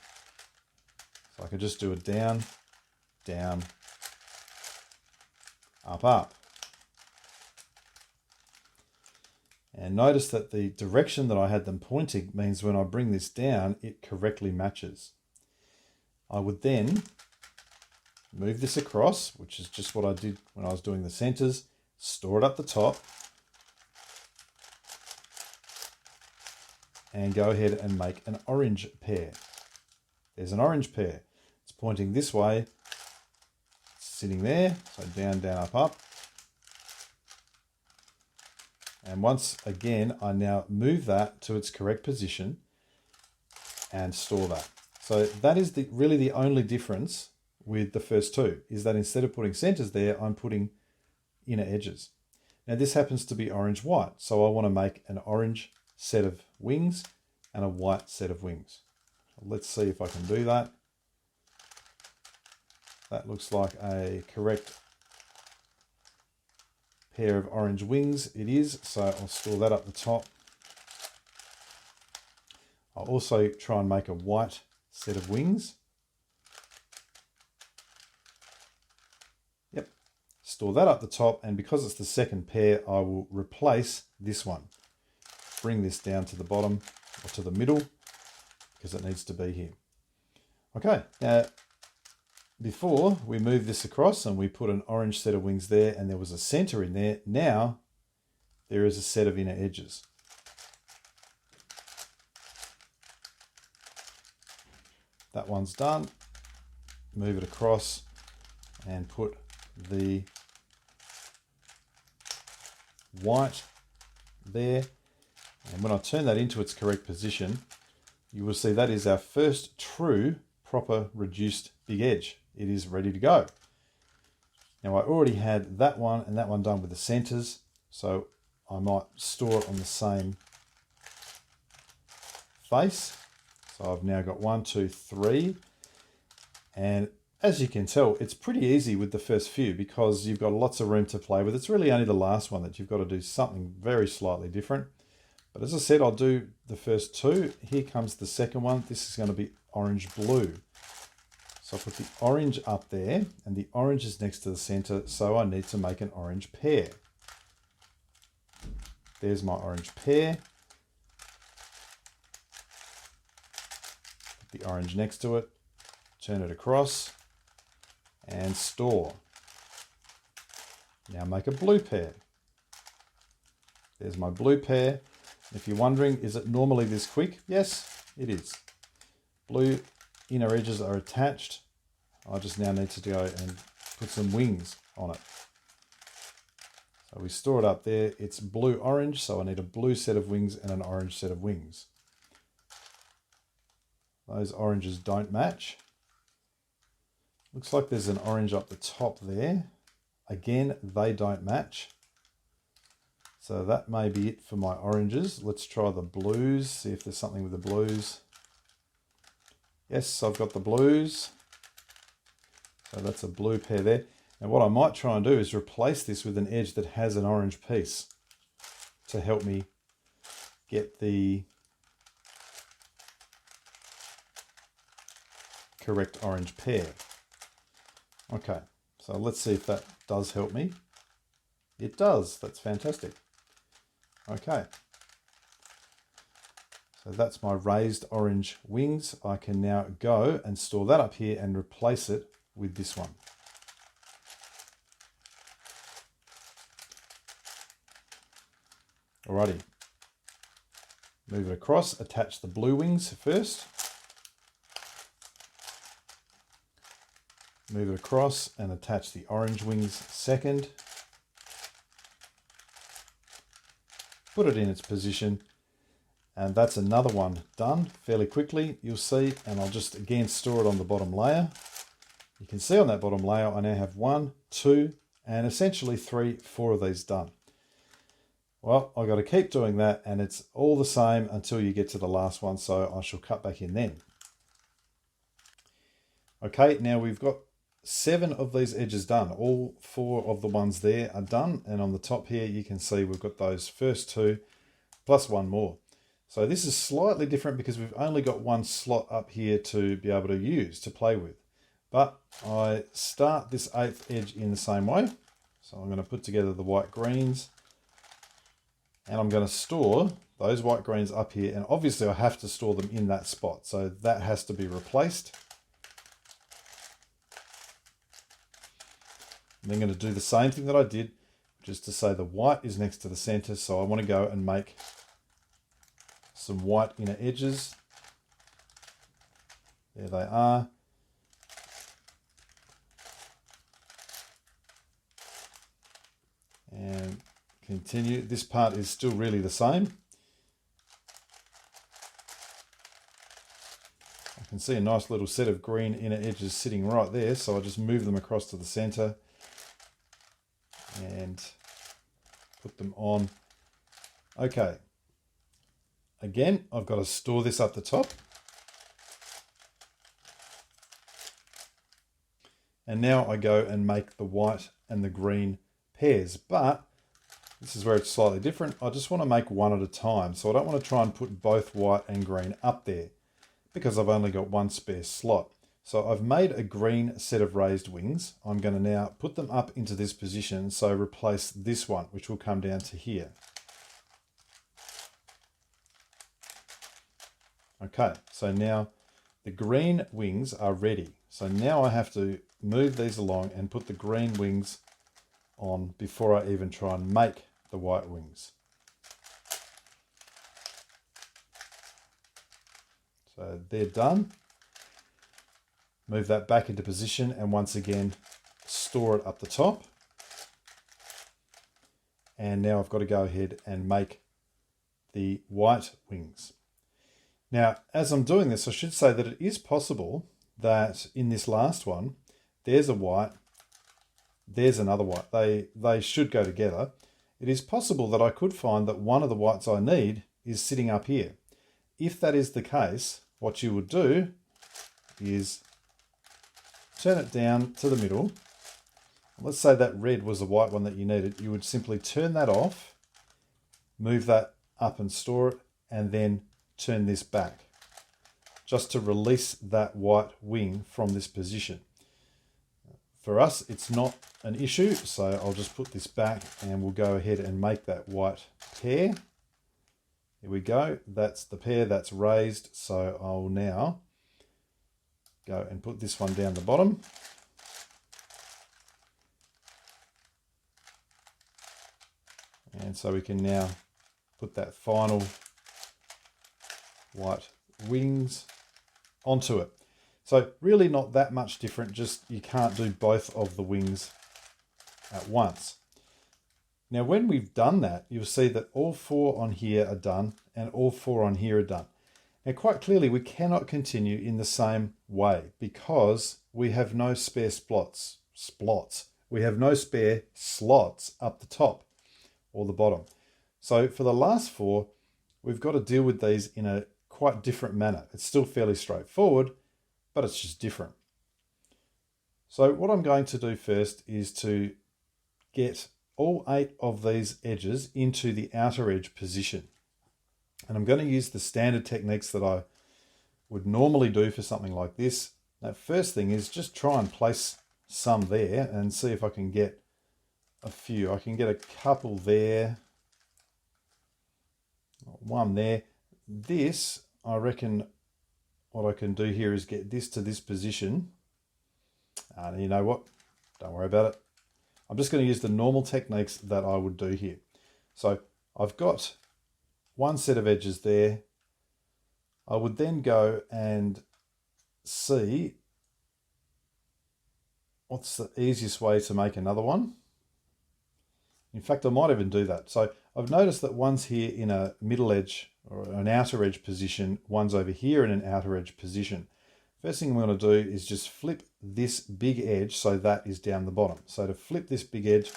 So I can just do a down, down, up, up. And notice that the direction that I had them pointing means when I bring this down, it correctly matches. I would then move this across, which is just what I did when I was doing the centers, store it up the top, and go ahead and make an orange pair. There's an orange pair. It's pointing this way, sitting there, so down, down, up, up. And once again, I now move that to its correct position and store that. So that is really the only difference with the first 2, is that instead of putting centers there, I'm putting inner edges. Now this happens to be orange-white, so I want to make an orange set of wings and a white set of wings. Let's see if I can do that. That looks like a correct pair of orange wings. It is, so I'll store that up the top. I'll also try and make a white set of wings. Yep, store that up the top, and because it's the second pair, I will replace this one. Bring this down to the bottom, or to the middle, because it needs to be here. Okay, now before we move this across and we put an orange set of wings there and there was a center in there, now there is a set of inner edges. That one's done. Move it across and put the white there. And when I turn that into its correct position, you will see that is our first true proper reduced big edge. It is ready to go. Now I already had that one and that one done with the centers, so I might store it on the same face. So I've now got 1, 2, 3, and as you can tell, it's pretty easy with the first few because you've got lots of room to play with. It's really only the last one that you've got to do something very slightly different. But as I said, I'll do the first 2. Here comes the second one. This is going to be orange-blue. So I put the orange up there, and the orange is next to the center, so I need to make an orange pair. There's my orange pair. Put the orange next to it, turn it across, and store. Now make a blue pair. There's my blue pair. If you're wondering, is it normally this quick? Yes, it is. Blue inner edges are attached. I just now need to go and put some wings on it. So we store it up there. It's blue-orange, so I need a blue set of wings and an orange set of wings. Those oranges don't match. Looks like there's an orange up the top there. Again, they don't match. So that may be it for my oranges. Let's try the blues, see if there's something with the blues. Yes, I've got the blues. So that's a blue pair there. And what I might try and do is replace this with an edge that has an orange piece to help me get the correct orange pair. Okay, so let's see if that does help me. It does, that's fantastic. Okay, so that's my raised orange wings. I can now go and store that up here and replace it with this one. Alrighty, move it across, attach the blue wings first. Move it across and attach the orange wings second. Put it in its position, and that's another one done fairly quickly, you'll see, and I'll just again store it on the bottom layer. You can see on that bottom layer I now have 1, 2, and essentially 3, 4 of these done. Well, I've got to keep doing that, and it's all the same until you get to the last one, so I shall cut back in then. Okay, now we've got 7 of these edges done. All 4 of the ones there are done, and on the top here you can see we've got those first 2 plus 1 more. So this is slightly different because we've only got 1 slot up here to be able to use, to play with. But I start this 8th edge in the same way. So I'm going to put together the white greens, and I'm going to store those white greens up here, and obviously I have to store them in that spot, so that has to be replaced. I'm then going to do the same thing that I did, just to say the white is next to the center, so I want to go and make some white inner edges. There they are. And continue. This part is still really the same. I can see a nice little set of green inner edges sitting right there, so I'll just move them across to the center and put them on. Okay. Again, I've got to store this up the top. And now I go and make the white and the green pairs, but this is where it's slightly different. I just want to make one at a time, so I don't want to try and put both white and green up there because I've only got 1 spare slot. So I've made a green set of raised wings. I'm going to now put them up into this position, so replace this one, which will come down to here. Okay, so now the green wings are ready. So now I have to move these along and put the green wings on before I even try and make the white wings. So they're done. Move that back into position and once again store it up the top. And now I've got to go ahead and make the white wings. Now, as I'm doing this, I should say that it is possible that in this last one, there's a white, there's another white. They should go together. It is possible that I could find that one of the whites I need is sitting up here. If that is the case, what you would do is turn it down to the middle. Let's say that red was the white one that you needed. You would simply turn that off, move that up and store it, and then turn this back just to release that white wing from this position. For us, it's not an issue, so I'll just put this back and we'll go ahead and make that white pair. Here we go. That's the pair that's raised. So I'll now go and put this one down the bottom. And so we can now put that final white wings onto it. So really not that much different, just you can't do both of the wings at once. Now when we've done that, you'll see that all 4 on here are done and all 4 on here are done. Now quite clearly we cannot continue in the same way because we have no spare we have no spare slots up the top or the bottom. So for the last 4, we've got to deal with these in a quite different manner. It's still fairly straightforward, but it's just different. So what I'm going to do first is to get all 8 of these edges into the outer edge position. And I'm going to use the standard techniques that I would normally do for something like this. That first thing is just try and place some there and see if I can get a few. I can get a couple there, one there. This, I reckon what I can do here is get this to this position. And you know what? Don't worry about it. I'm just going to use the normal techniques that I would do here. So I've got one set of edges there. I would then go and see what's the easiest way to make another one. In fact, I might even do that. So I've noticed that one's here in a middle edge or an outer edge position, one's over here in an outer edge position. First thing I'm going to do is just flip this big edge so that is down the bottom. So to flip this big edge,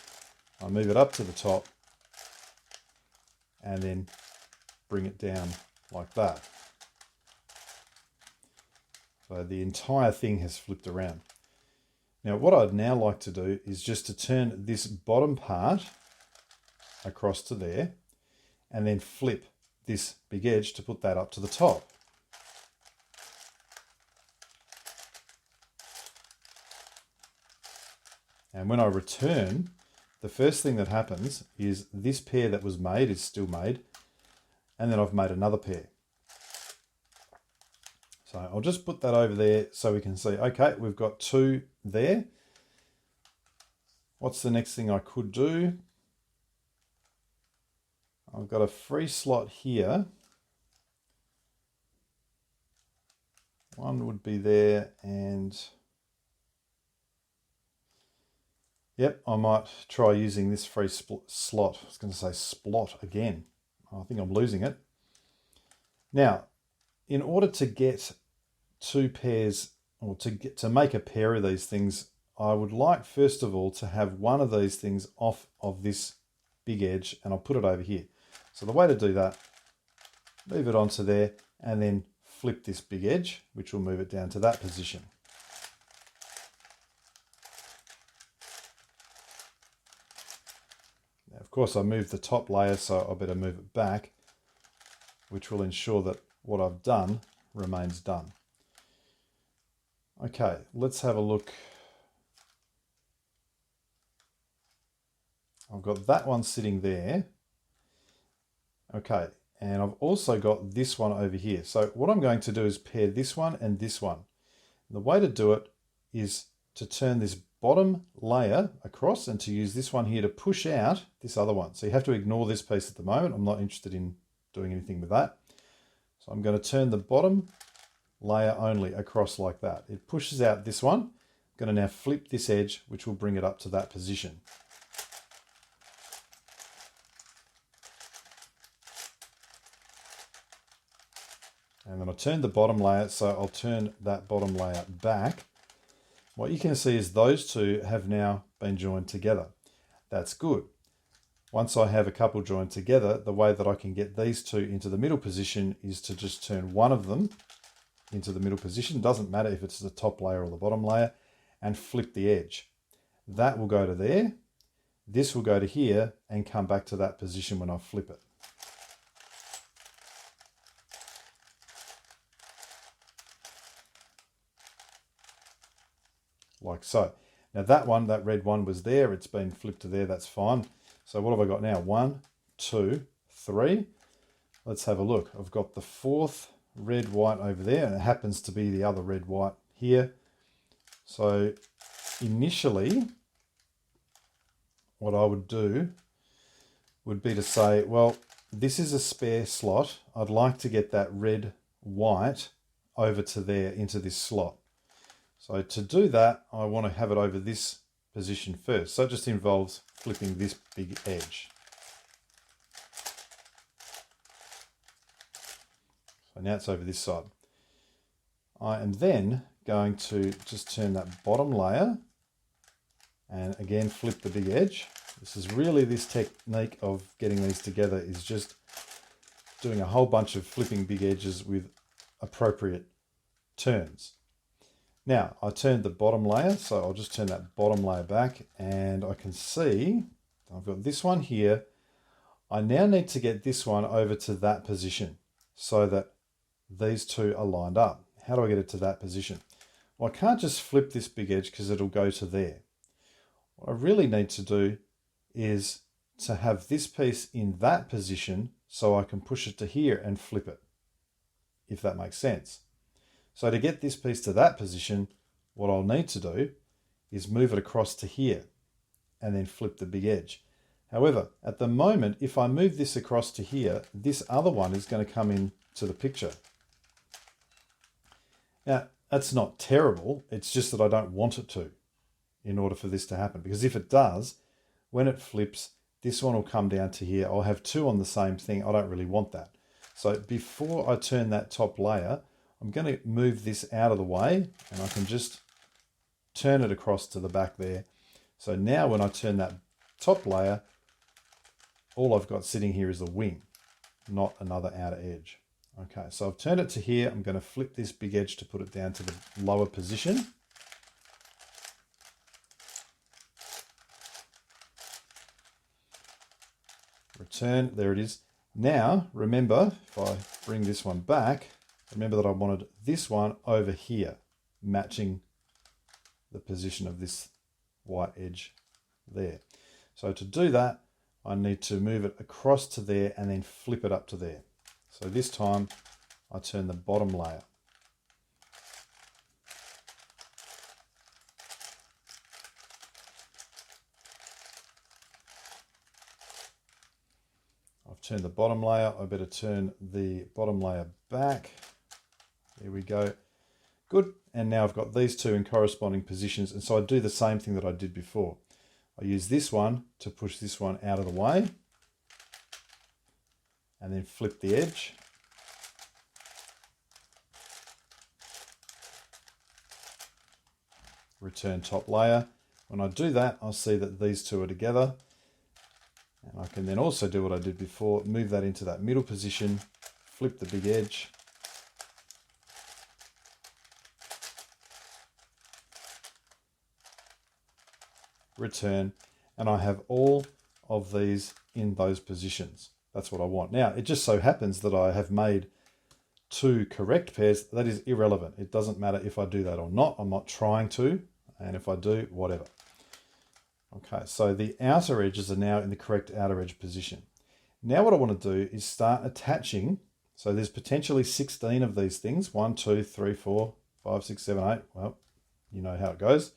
I move it up to the top and then bring it down like that. So the entire thing has flipped around. Now what I'd now like to do is just to turn this bottom part across to there and then flip this big edge to put that up to the top. And when I return, the first thing that happens is this pair that was made is still made, and then I've made another pair. So I'll just put that over there so we can see, okay, we've got 2 there. What's the next thing I could do? I've got a free slot here. One would be there and yep, I might try using this free slot. I was going to say splot again. I think I'm losing it. Now, in order to get 2 pairs, or to make a pair of these things, I would like first of all to have one of these things off of this big edge, and I'll put it over here. So the way to do that, move it onto there, and then flip this big edge, which will move it down to that position. Of course, I moved the top layer, so I better move it back, which will ensure that what I've done remains done. Okay, let's have a look. I've got that one sitting there. Okay, and I've also got this one over here. So what I'm going to do is pair this one and this one. And the way to do it is to turn this bottom layer across and to use this one here to push out this other one. So you have to ignore this piece at the moment. I'm not interested in doing anything with that. So I'm going to turn the bottom layer only across like that. It pushes out this one. I'm going to now flip this edge, which will bring it up to that position. And then I'll turn the bottom layer, so I'll turn that bottom layer back. What you can see is those 2 have now been joined together. That's good. Once I have a couple joined together, the way that I can get these 2 into the middle position is to just turn one of them into the middle position. Doesn't matter if it's the top layer or the bottom layer, and flip the edge. That will go to there. This will go to here and come back to that position when I flip it. Like so. Now that one, that red one was there. It's been flipped to there. That's fine. So what have I got now? 1, 2, 3. Let's have a look. I've got the 4th red, white over there, and it happens to be the other red, white here. So initially, what I would do would be to say, well, this is a spare slot. I'd like to get that red, white over to there into this slot. So to do that, I want to have it over this position first. So it just involves flipping this big edge. So now it's over this side. I am then going to just turn that bottom layer and again flip the big edge. This is really, this technique of getting these together is just doing a whole bunch of flipping big edges with appropriate turns. Now I turned the bottom layer, so I'll just turn that bottom layer back and I can see I've got this one here. I now need to get this one over to that position so that these two are lined up. How do I get it to that position? Well, I can't just flip this big edge because it'll go to there. What I really need to do is to have this piece in that position so I can push it to here and flip it, if that makes sense. So to get this piece to that position, what I'll need to do is move it across to here and then flip the big edge. However, at the moment, if I move this across to here, this other one is going to come into the picture. Now, that's not terrible. It's just that I don't want it to in order for this to happen. Because if it does, when it flips, this one will come down to here. I'll have two on the same thing. I don't really want that. So before I turn that top layer, I'm going to move this out of the way and I can just turn it across to the back there. So now when I turn that top layer, all I've got sitting here is a wing, not another outer edge. Okay, so I've turned it to here. I'm going to flip this big edge to put it down to the lower position. Return, there it is. Now, remember, if I bring this one back, remember that I wanted this one over here, matching the position of this white edge there. So to do that, I need to move it across to there and then flip it up to there. So this time I turn the bottom layer. I've turned the bottom layer. I better turn the bottom layer back. There we go. Good. And now I've got these two in corresponding positions. And so I do the same thing that I did before. I use this one to push this one out of the way and then flip the edge. Return top layer. When I do that, I'll see that these two are together. And I can then also do what I did before, move that into that middle position, flip the big edge. Return, and I have all of these in those positions. That's what I want. Now, it just so happens that I have made two correct pairs. That is irrelevant. It doesn't matter if I do that or not. I'm not trying to, and if I do, whatever. Okay, so the outer edges are now in the correct outer edge position. Now what I want to do is start attaching. So there's potentially 16 of these things. 1, 2, 3, 4, 5, 6, 7, 8. Well, you know how it goes.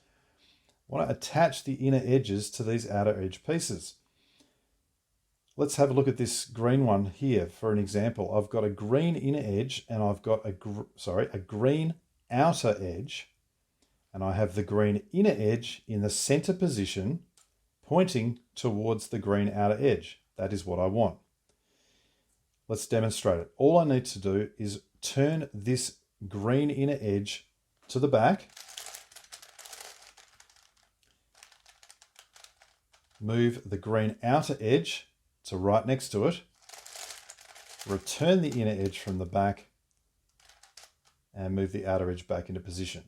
I want to attach the inner edges to these outer edge pieces. Let's have a look at this green one here for an example. I've got a green inner edge and I've got a green outer edge, and I have the green inner edge in the center position pointing towards the green outer edge. That is what I want. Let's demonstrate it. All I need to do is turn this green inner edge to the back, move the green outer edge to right next to it, return the inner edge from the back, and move the outer edge back into position.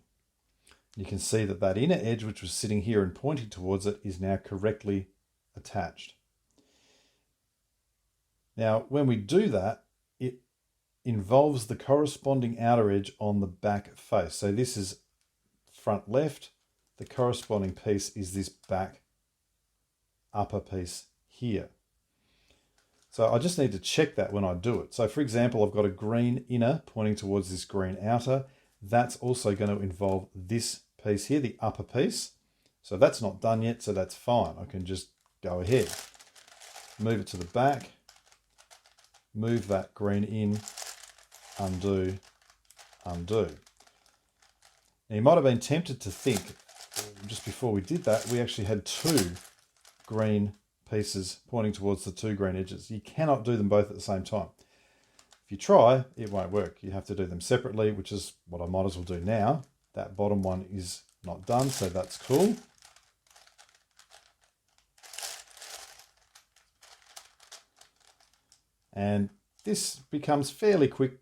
You can see that that inner edge, which was sitting here and pointing towards it, is now correctly attached. Now, when we do that, it involves the corresponding outer edge on the back face. So this is front left. The corresponding piece is this back upper piece here. So I just need to check that when I do it. So for example, I've got a green inner pointing towards this green outer. That's also going to involve this piece here, the upper piece. So that's not done yet, so that's fine. I can just go ahead. Move it to the back. Move that green in. Undo. Undo. Now you might have been tempted to think, just before we did that, we actually had two green pieces pointing towards the 2 green edges. You cannot do them both at the same time. If you try, it won't work. You have to do them separately, which is what I might as well do now. That bottom one is not done, so that's cool. And this becomes fairly quick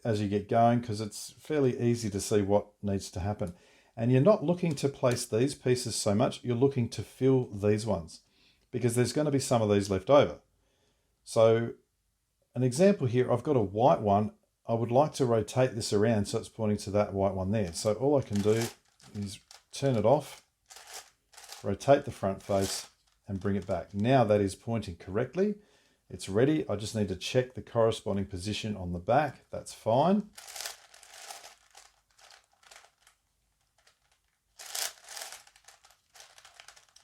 as you get going because it's fairly easy to see what needs to happen. And you're not looking to place these pieces so much, you're looking to fill these ones because there's going to be some of these left over. So an example here, I've got a white one. I would like to rotate this around so it's pointing to that white one there. So all I can do is turn it off, rotate the front face and bring it back. Now that is pointing correctly. It's ready. I just need to check the corresponding position on the back. That's fine.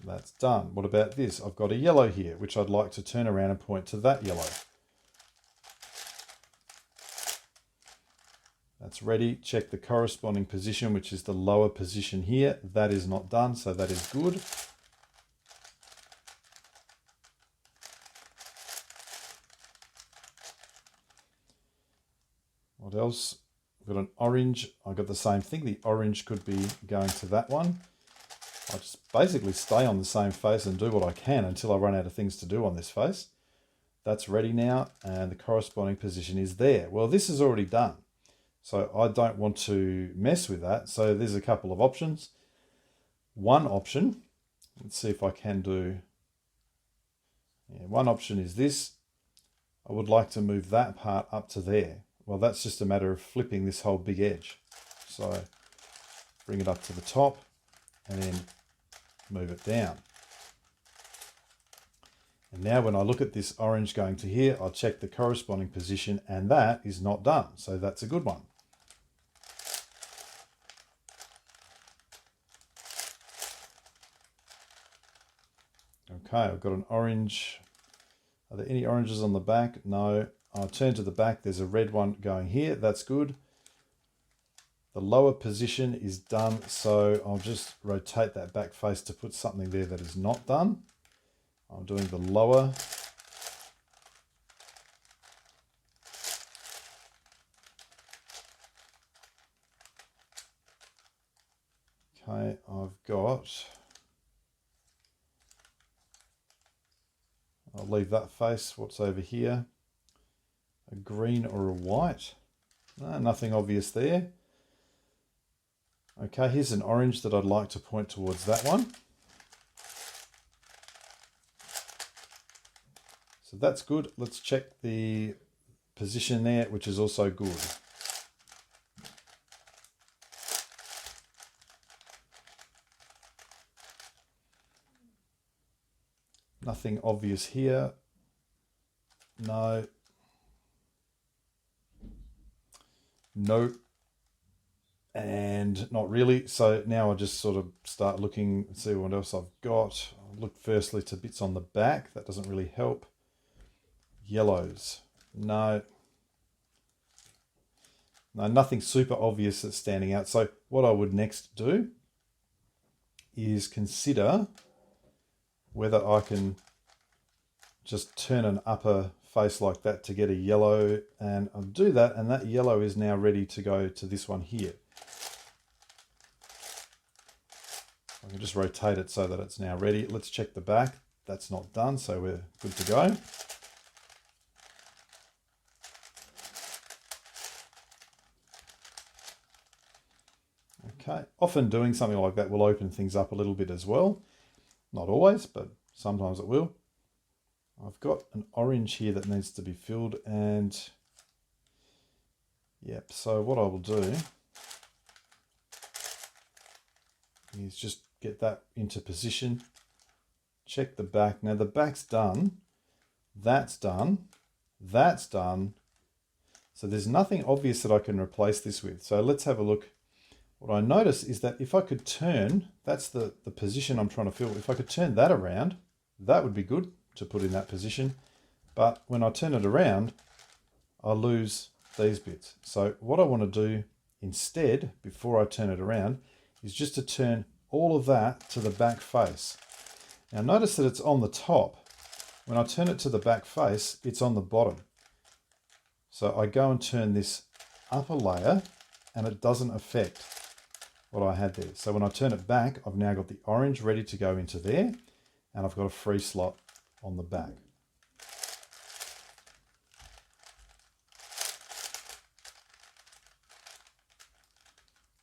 That's done. What about this? I've got a yellow here, which I'd like to turn around and point to that yellow. That's ready. Check the corresponding position, which is the lower position here. That is not done, so that is good. What else? I've got an orange. I've got the same thing. The orange could be going to that one. I just basically stay on the same face and do what I can until I run out of things to do on this face. That's ready now, and the corresponding position is there. Well, this is already done, so I don't want to mess with that. So there's a couple of options. One option, let's see if I can do, one option is this. I would like to move that part up to there. Well, that's just a matter of flipping this whole big edge. So bring it up to the top and then move it down. And now when I look at this orange going to here, I'll check the corresponding position and that is not done. So that's a good one. Okay, I've got an orange. Are there any oranges on the back? No. I'll turn to the back. There's a red one going here. That's good. The lower position is done, so I'll just rotate that back face to put something there that is not done. I'm doing the lower. Okay, I'll leave that face. What's over here? A green or a white? No, nothing obvious there. Okay, here's an orange that I'd like to point towards that one. So that's good. Let's check the position there, which is also good. Nothing obvious here. No. Nope. And not really. So now I just sort of start looking and see what else I've got. I'll look firstly to bits on the back. That doesn't really help. Yellows. No. No, nothing super obvious that's standing out. So what I would next do is consider whether I can just turn an upper face like that to get a yellow, and I'll do that, and that yellow is now ready to go to this one here. I can just rotate it so that it's now ready. Let's check the back. That's not done, so we're good to go. Okay, often doing something like that will open things up a little bit as well. Not always, but sometimes it will. I've got an orange here that needs to be filled, and yep, so what I will do is just get that into position, check the back. Now the back's done, that's done, that's done. So there's nothing obvious that I can replace this with. So let's have a look. What I notice is that if I could turn, that's the position I'm trying to fill. If I could turn that around, that would be good to put in that position. But when I turn it around, I lose these bits. So what I want to do instead, before I turn it around, is just to turn all of that to the back face. Now notice that it's on the top. When I turn it to the back face, it's on the bottom. So I go and turn this upper layer and it doesn't affect what I had there. So when I turn it back, I've now got the orange ready to go into there and I've got a free slot on the back.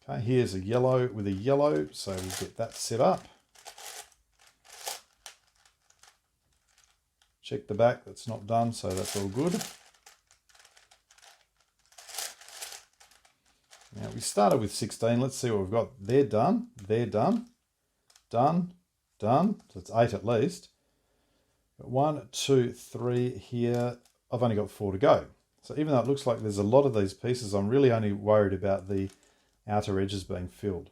Okay, here's a yellow with a yellow, so we'll get that set up. Check the back, that's not done, so that's all good. Now we started with 16, let's see what we've got. They're done, done, done. So it's 8 at least. 1, 2, 3 here. I've only got 4 to go. So even though it looks like there's a lot of these pieces, I'm really only worried about the outer edges being filled.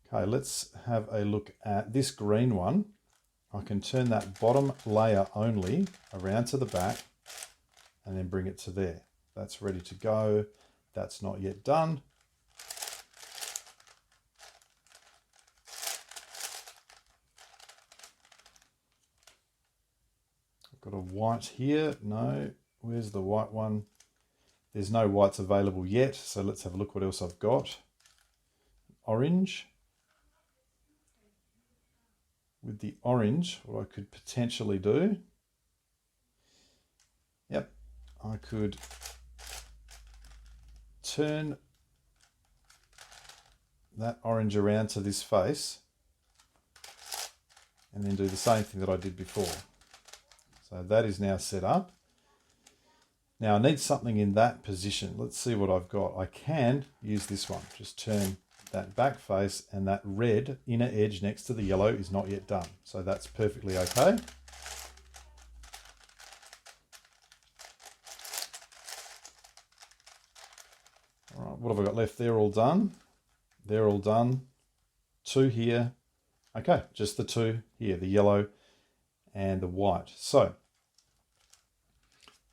Okay, let's have a look at this green one. I can turn that bottom layer only around to the back and then bring it to there. That's ready to go. That's not yet done. I've got a white here. No, where's the white one? There's no whites available yet, so let's have a look what else I've got. Orange. With the orange, what I could potentially do, yep, I could turn that orange around to this face and then do the same thing that I did before. So that is now set up. Now I need something in that position. Let's see what I've got. I can use this one. Just turn that back face, and that red inner edge next to the yellow is not yet done. So that's perfectly okay. All right, what have I got left? They're all done. They're all done. 2 here. Okay, just the 2 here, the yellow and the white. So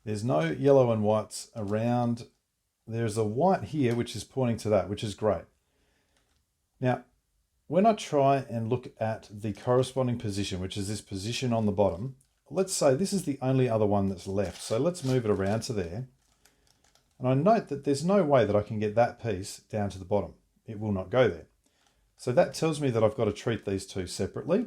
there's no yellow and whites around. There's a white here, which is pointing to that, which is great. Now, when I try and look at the corresponding position, which is this position on the bottom, let's say this is the only other one that's left. So let's move it around to there. And I note that there's no way that I can get that piece down to the bottom. It will not go there. So that tells me that I've got to treat these two separately.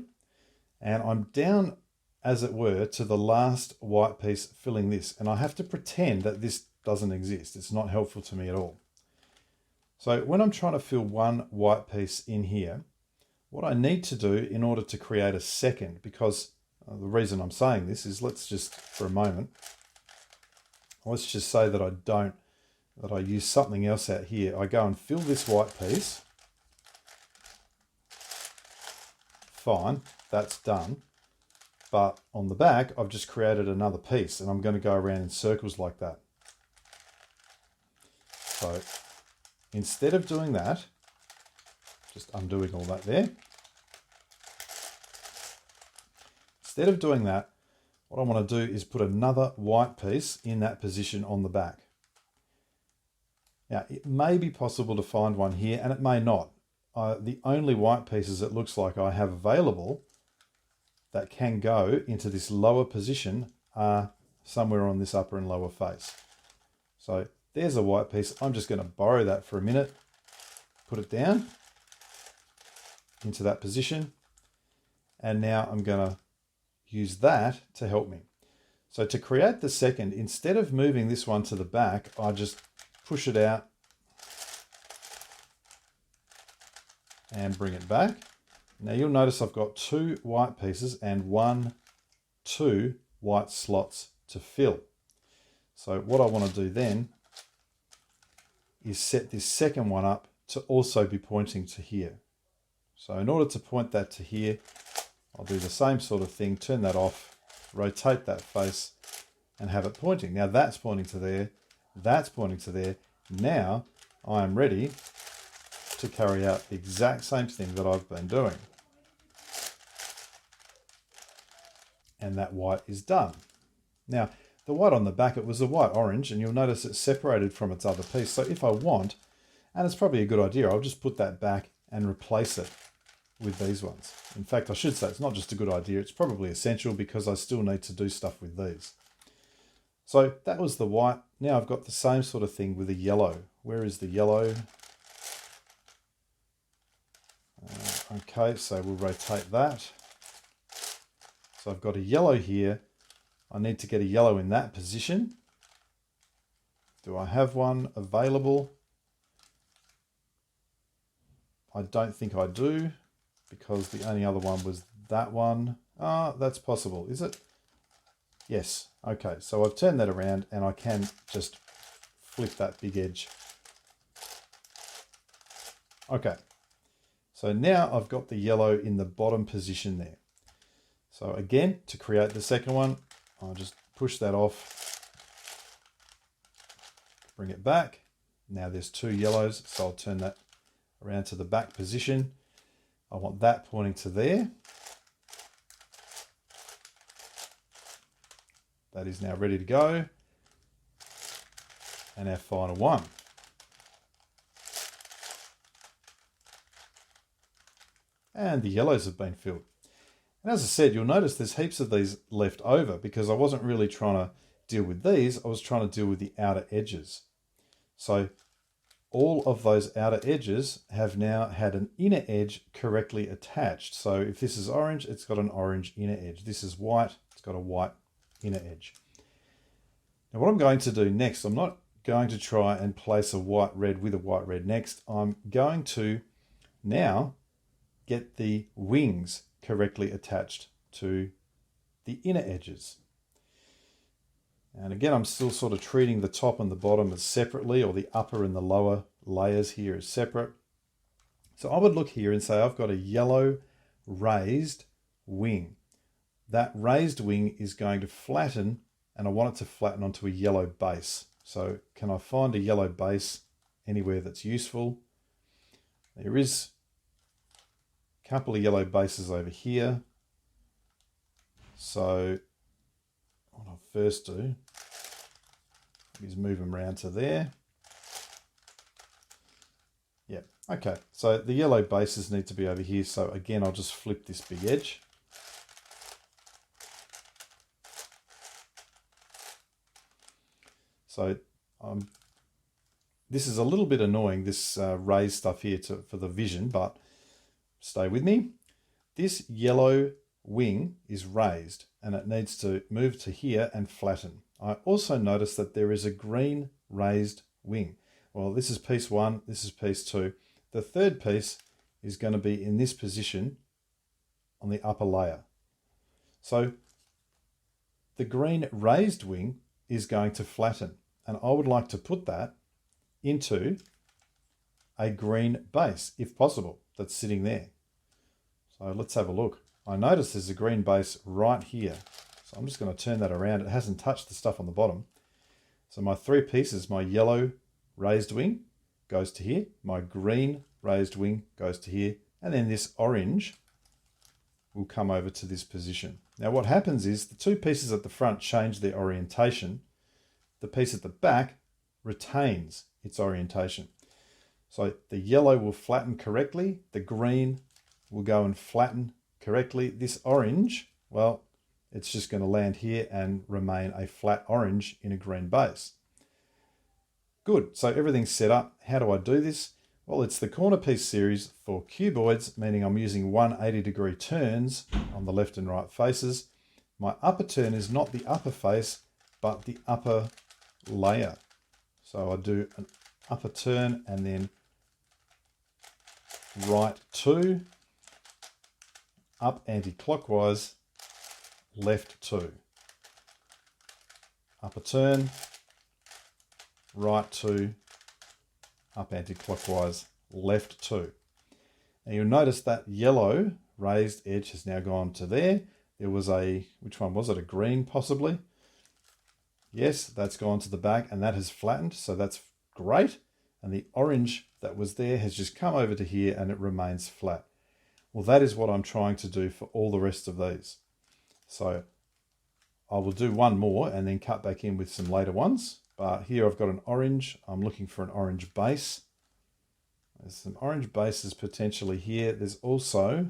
And I'm down, as it were, to the last white piece filling this. And I have to pretend that this doesn't exist. It's not helpful to me at all. So when I'm trying to fill one white piece in here, what I need to do in order to create a second, because the reason I'm saying this is, let's just, for a moment, let's just say that I use something else out here. I go and fill this white piece. Fine, that's done. But on the back, I've just created another piece, and I'm going to go around in circles like that. So instead of doing that, just undoing all that there. Instead of doing that, what I want to do is put another white piece in that position on the back. Now, it may be possible to find one here, and it may not. The only white pieces it looks like I have available that can go into this lower position are somewhere on this upper and lower face. So there's a white piece. I'm just going to borrow that for a minute, put it down into that position, and now I'm going to use that to help me. So to create the second, instead of moving this one to the back, I just push it out and bring it back. Now you'll notice I've got 2 white pieces and 2 white slots to fill. So what I want to do then is set this second one up to also be pointing to here. So in order to point that to here, I'll do the same sort of thing, turn that off, rotate that face and have it pointing. Now that's pointing to there, that's pointing to there. Now I am ready to carry out the exact same thing that I've been doing. And that white is done. Now, the white on the back, it was a white orange, and you'll notice it's separated from its other piece. So if I want, and it's probably a good idea, I'll just put that back and replace it with these ones. In fact, I should say it's not just a good idea, it's probably essential because I still need to do stuff with these. So that was the white. Now I've got the same sort of thing with the yellow. Where is the yellow? Okay, so we'll rotate that. So I've got a yellow here. I need to get a yellow in that position. Do I have one available? I don't think I do, because the only other one was that one. Ah, that's possible, is it? Yes. Okay, so I've turned that around and I can just flip that big edge. Okay, so now I've got the yellow in the bottom position there. So again, to create the second one, I'll just push that off, bring it back. Now there's two yellows, so I'll turn that around to the back position. I want that pointing to there. That is now ready to go. And our final one. And the yellows have been filled. And as I said, you'll notice there's heaps of these left over because I wasn't really trying to deal with these. I was trying to deal with the outer edges. So all of those outer edges have now had an inner edge correctly attached. So if this is orange, it's got an orange inner edge. This is white, it's got a white inner edge. Now what I'm going to do next, I'm not going to try and place a white red with a white red next. I'm going to now get the wings correctly attached to the inner edges. And again, I'm still sort of treating the top and the bottom as separately, or the upper and the lower layers here as separate. So I would look here and say I've got a yellow raised wing. That raised wing is going to flatten, and I want it to flatten onto a yellow base. So can I find a yellow base anywhere that's useful? There is a couple of yellow bases over here. So what I'll first do is move them around to there. Yeah, okay. So the yellow bases need to be over here. So again, I'll just flip this big edge. So this is a little bit annoying, this raised stuff here for the vision, but stay with me. This yellow wing is raised and it needs to move to here and flatten. I also notice that there is a green raised wing. Well, this is piece one, this is piece two. The third piece is going to be in this position on the upper layer. So the green raised wing is going to flatten, and I would like to put that into a green base, if possible, that's sitting there. So let's have a look. I notice there's a green base right here. So I'm just going to turn that around. It hasn't touched the stuff on the bottom. So my three pieces, my yellow raised wing goes to here, my green raised wing goes to here, and then this orange will come over to this position. Now what happens is the two pieces at the front change their orientation. The piece at the back retains its orientation. So the yellow will flatten correctly, the green will go and flatten correctly. This orange, well, it's just going to land here and remain a flat orange in a green base. Good, so everything's set up. How do I do this? Well, it's the corner piece series for cuboids, meaning I'm using 180-degree turns on the left and right faces. My upper turn is not the upper face, but the upper layer. So I do an upper turn and then right 2, up anti-clockwise, left 2. Upper turn, right 2, up anti-clockwise, left 2. Now you'll notice that yellow raised edge has now gone to there. There was a, which one was it, a green possibly? Yes, that's gone to the back and that has flattened, so that's great. And the orange that was there has just come over to here and it remains flat. Well, that is what I'm trying to do for all the rest of these. So I will do one more and then cut back in with some later ones. But here I've got an orange. I'm looking for an orange base. There's some orange bases potentially here. There's also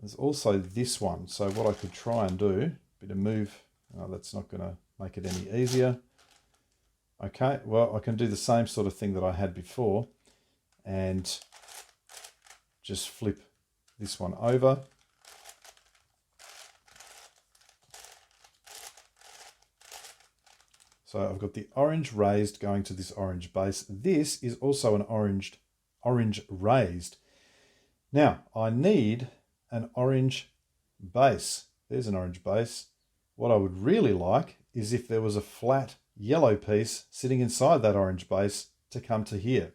this one. So what I could try and do, a bit of move. Oh, that's not going to make it any easier. Okay, well, I can do the same sort of thing that I had before and just flip this one over. So I've got the orange raised going to this orange base. This is also an orange raised. Now, I need an orange base. There's an orange base. What I would really like is if there was a flat yellow piece sitting inside that orange base to come to here.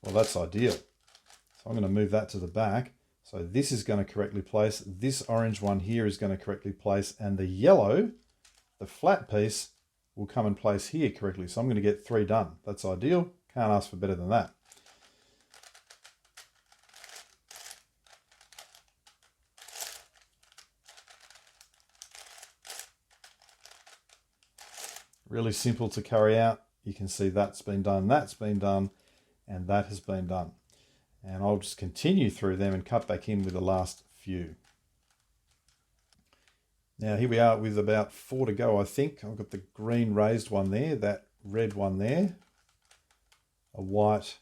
Well, that's ideal. So I'm going to move that to the back. So this is going to correctly place. This orange one here is going to correctly place. And the yellow, the flat piece, will come and place here correctly. So I'm going to get 3 done. That's ideal. Can't ask for better than that. Really simple to carry out. You can see that's been done, and that has been done. And I'll just continue through them and cut back in with the last few. Now here we are with about 4 to go, I think. I've got the green raised one there, that red one there, a white,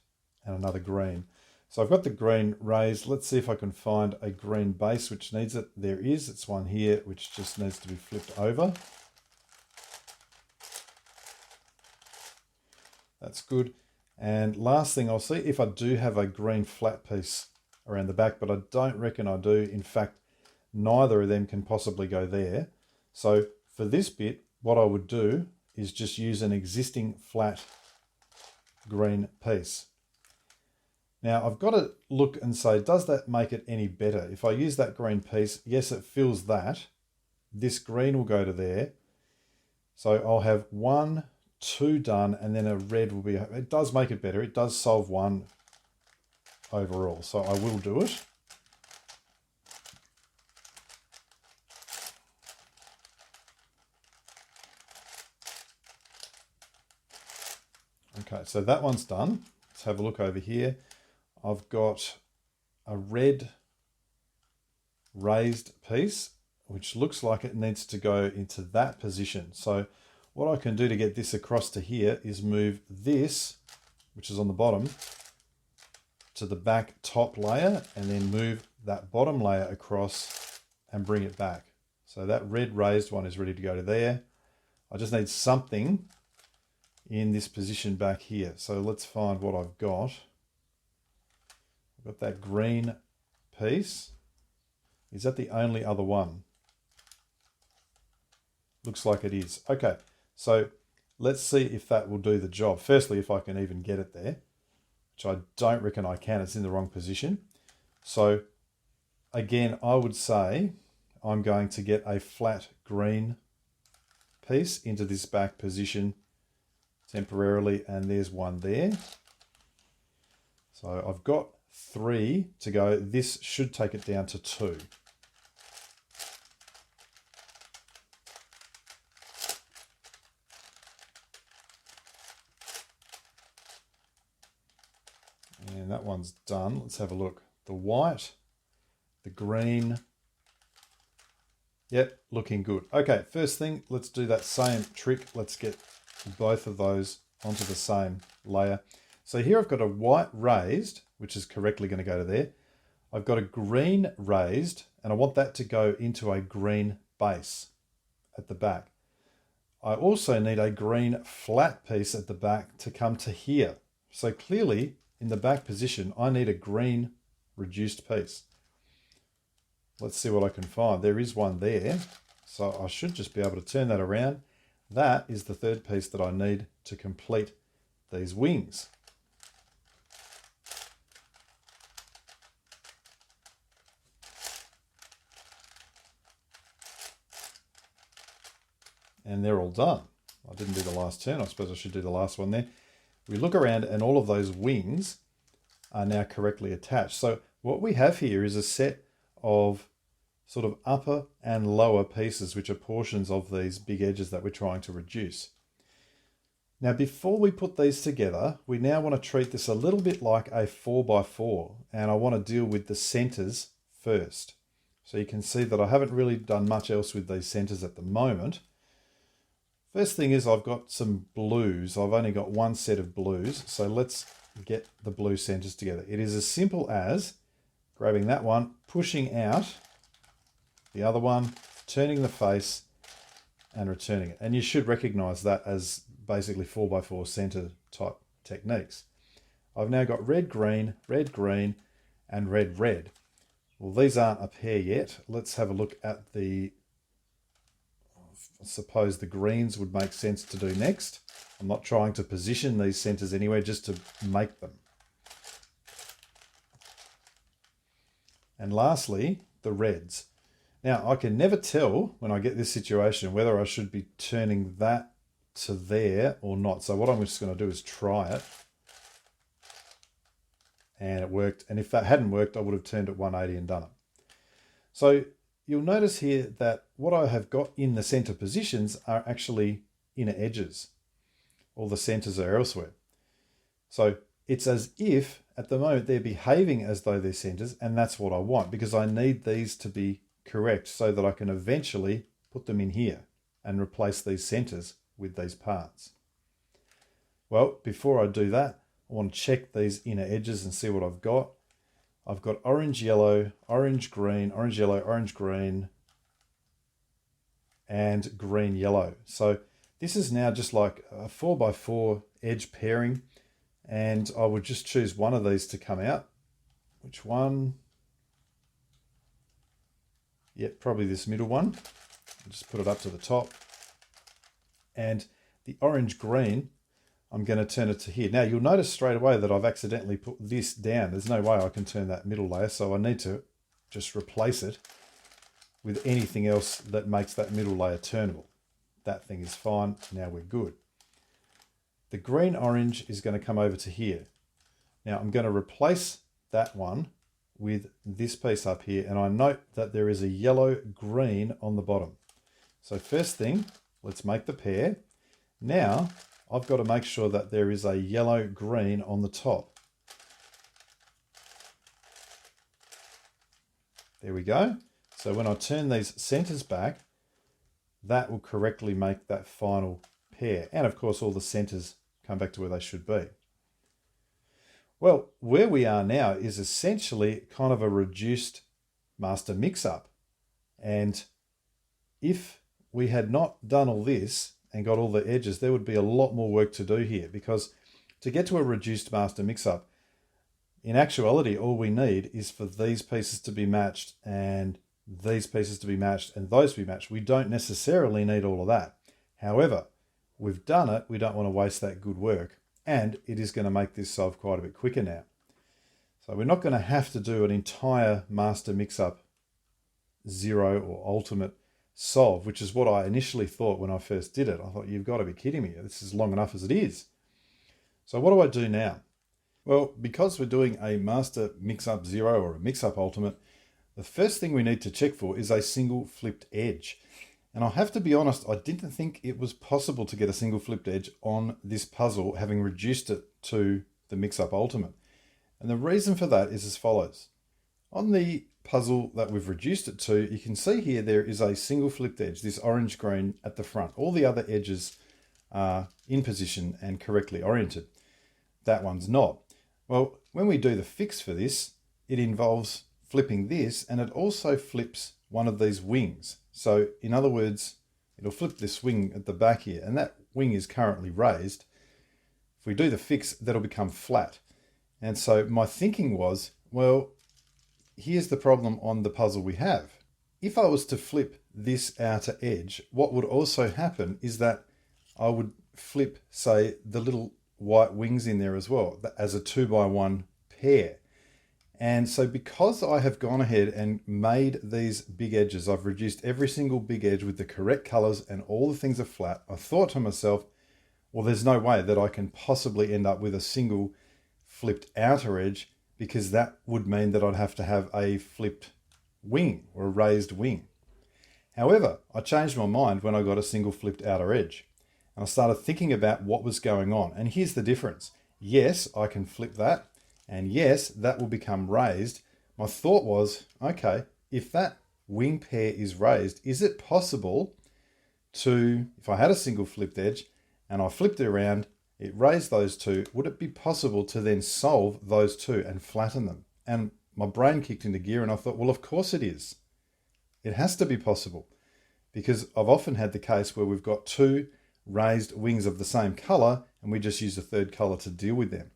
and another green. So I've got the green raised. Let's see if I can find a green base which needs it. There is. It's one here which just needs to be flipped over. That's good. And last thing, I'll see if I do have a green flat piece around the back, but I don't reckon I do. In fact, neither of them can possibly go there. So for this bit, what I would do is just use an existing flat green piece. Now I've got to look and say, does that make it any better? If I use that green piece, yes, it fills that. This green will go to there. So I'll have 1, 2 done, and then a red will be, it does make it better. It does solve 1 overall. So I will do it. Okay, so that one's done. Let's have a look over here. I've got a red raised piece, which looks like it needs to go into that position. So what I can do to get this across to here is move this, which is on the bottom, to the back top layer, and then move that bottom layer across and bring it back. So that red raised one is ready to go to there. I just need something in this position back here. So let's find what I've got. I've got that green piece. Is that the only other one? Looks like it is. Okay, so let's see if that will do the job. Firstly, if I can even get it there, which I don't reckon I can. It's in the wrong position. So again, I would say I'm going to get a flat green piece into this back position temporarily, and there's one there. So I've got 3 to go. This should take it down to 2. And that one's done. Let's have a look. The white, the green. Yep, looking good. Okay, first thing, let's do that same trick. Let's get both of those onto the same layer. So here I've got a white raised, which is correctly going to go to there. I've got a green raised, and I want that to go into a green base at the back. I also need a green flat piece at the back to come to here. So clearly, in the back position, I need a green reduced piece. Let's see what I can find. There is one there, so I should just be able to turn that around. That is the third piece that I need to complete these wings. And they're all done. I didn't do the last turn. I suppose I should do the last one there. We look around and all of those wings are now correctly attached. So what we have here is a set of sort of upper and lower pieces, which are portions of these big edges that we're trying to reduce. Now, before we put these together, we now want to treat this a little bit like a 4x4, and I want to deal with the centers first. So you can see that I haven't really done much else with these centers at the moment. First thing is I've got some blues. I've only got one set of blues, so let's get the blue centers together. It is as simple as grabbing that one, pushing out the other one, turning the face, and returning it. And you should recognize that as basically 4x4 center type techniques. I've now got red, green, and red, red. Well, these aren't a pair yet. Let's have a look at the, I suppose the greens would make sense to do next. I'm not trying to position these centers anywhere, just to make them. And lastly, the reds. Now, I can never tell when I get this situation whether I should be turning that to there or not. So what I'm just going to do is try it. And it worked. And if that hadn't worked, I would have turned it 180 and done it. So you'll notice here that what I have got in the center positions are actually inner edges. All the centers are elsewhere. So it's as if at the moment they're behaving as though they're centers, and that's what I want, because I need these to be correct so that I can eventually put them in here and replace these centers with these parts. Well, before I do that, I want to check these inner edges and see what I've got. I've got orange, yellow, orange, green, orange, yellow, orange, green, and green, yellow. So this is now just like a 4x4 edge pairing, and I would just choose one of these to come out. Which one? Yep, probably this middle one. I'll just put it up to the top. And the orange green, I'm going to turn it to here. Now you'll notice straight away that I've accidentally put this down. There's no way I can turn that middle layer, so I need to just replace it with anything else that makes that middle layer turnable. That thing is fine. Now we're good. The green orange is going to come over to here. Now I'm going to replace that one with this piece up here, and I note that there is a yellow green on the bottom. So first thing, let's make the pair. Now I've got to make sure that there is a yellow green on the top. There we go. So when I turn these centers back, that will correctly make that final pair. And of course all the centers come back to where they should be. Well, where we are now is essentially kind of a reduced master mix-up. And if we had not done all this and got all the edges, there would be a lot more work to do here, because to get to a reduced master mix-up, in actuality, all we need is for these pieces to be matched and these pieces to be matched and those to be matched. We don't necessarily need all of that. However, we've done it. We don't want to waste that good work. And it is going to make this solve quite a bit quicker now. So we're not going to have to do an entire master mix-up 0 or ultimate solve, which is what I initially thought when I first did it. I thought, you've got to be kidding me. This is long enough as it is. So what do I do now? Well, because we're doing a master mix-up 0 or a mix-up ultimate, the first thing we need to check for is a single flipped edge. And I have to be honest, I didn't think it was possible to get a single flipped edge on this puzzle, having reduced it to the Mix-Up Ultimate. And the reason for that is as follows. On the puzzle that we've reduced it to, you can see here there is a single flipped edge, this orange-green at the front. All the other edges are in position and correctly oriented. That one's not. Well, when we do the fix for this, it involves flipping this, and it also flips one of these wings. So in other words, it'll flip this wing at the back here, and that wing is currently raised. If we do the fix, that'll become flat. And so my thinking was, well, here's the problem on the puzzle we have. If I was to flip this outer edge, what would also happen is that I would flip, say, the little white wings in there as well, as a 2x1 pair. And so because I have gone ahead and made these big edges, I've reduced every single big edge with the correct colors and all the things are flat, I thought to myself, well, there's no way that I can possibly end up with a single flipped outer edge, because that would mean that I'd have to have a flipped wing or a raised wing. However, I changed my mind when I got a single flipped outer edge. And I started thinking about what was going on. And here's the difference. Yes, I can flip that. And yes, that will become raised. My thought was, okay, if that wing pair is raised, is it possible to, if I had a single flipped edge and I flipped it around, it raised those two, would it be possible to then solve those two and flatten them? And my brain kicked into gear and I thought, well, of course it is. It has to be possible, because I've often had the case where we've got two raised wings of the same color and we just use a third color to deal with them.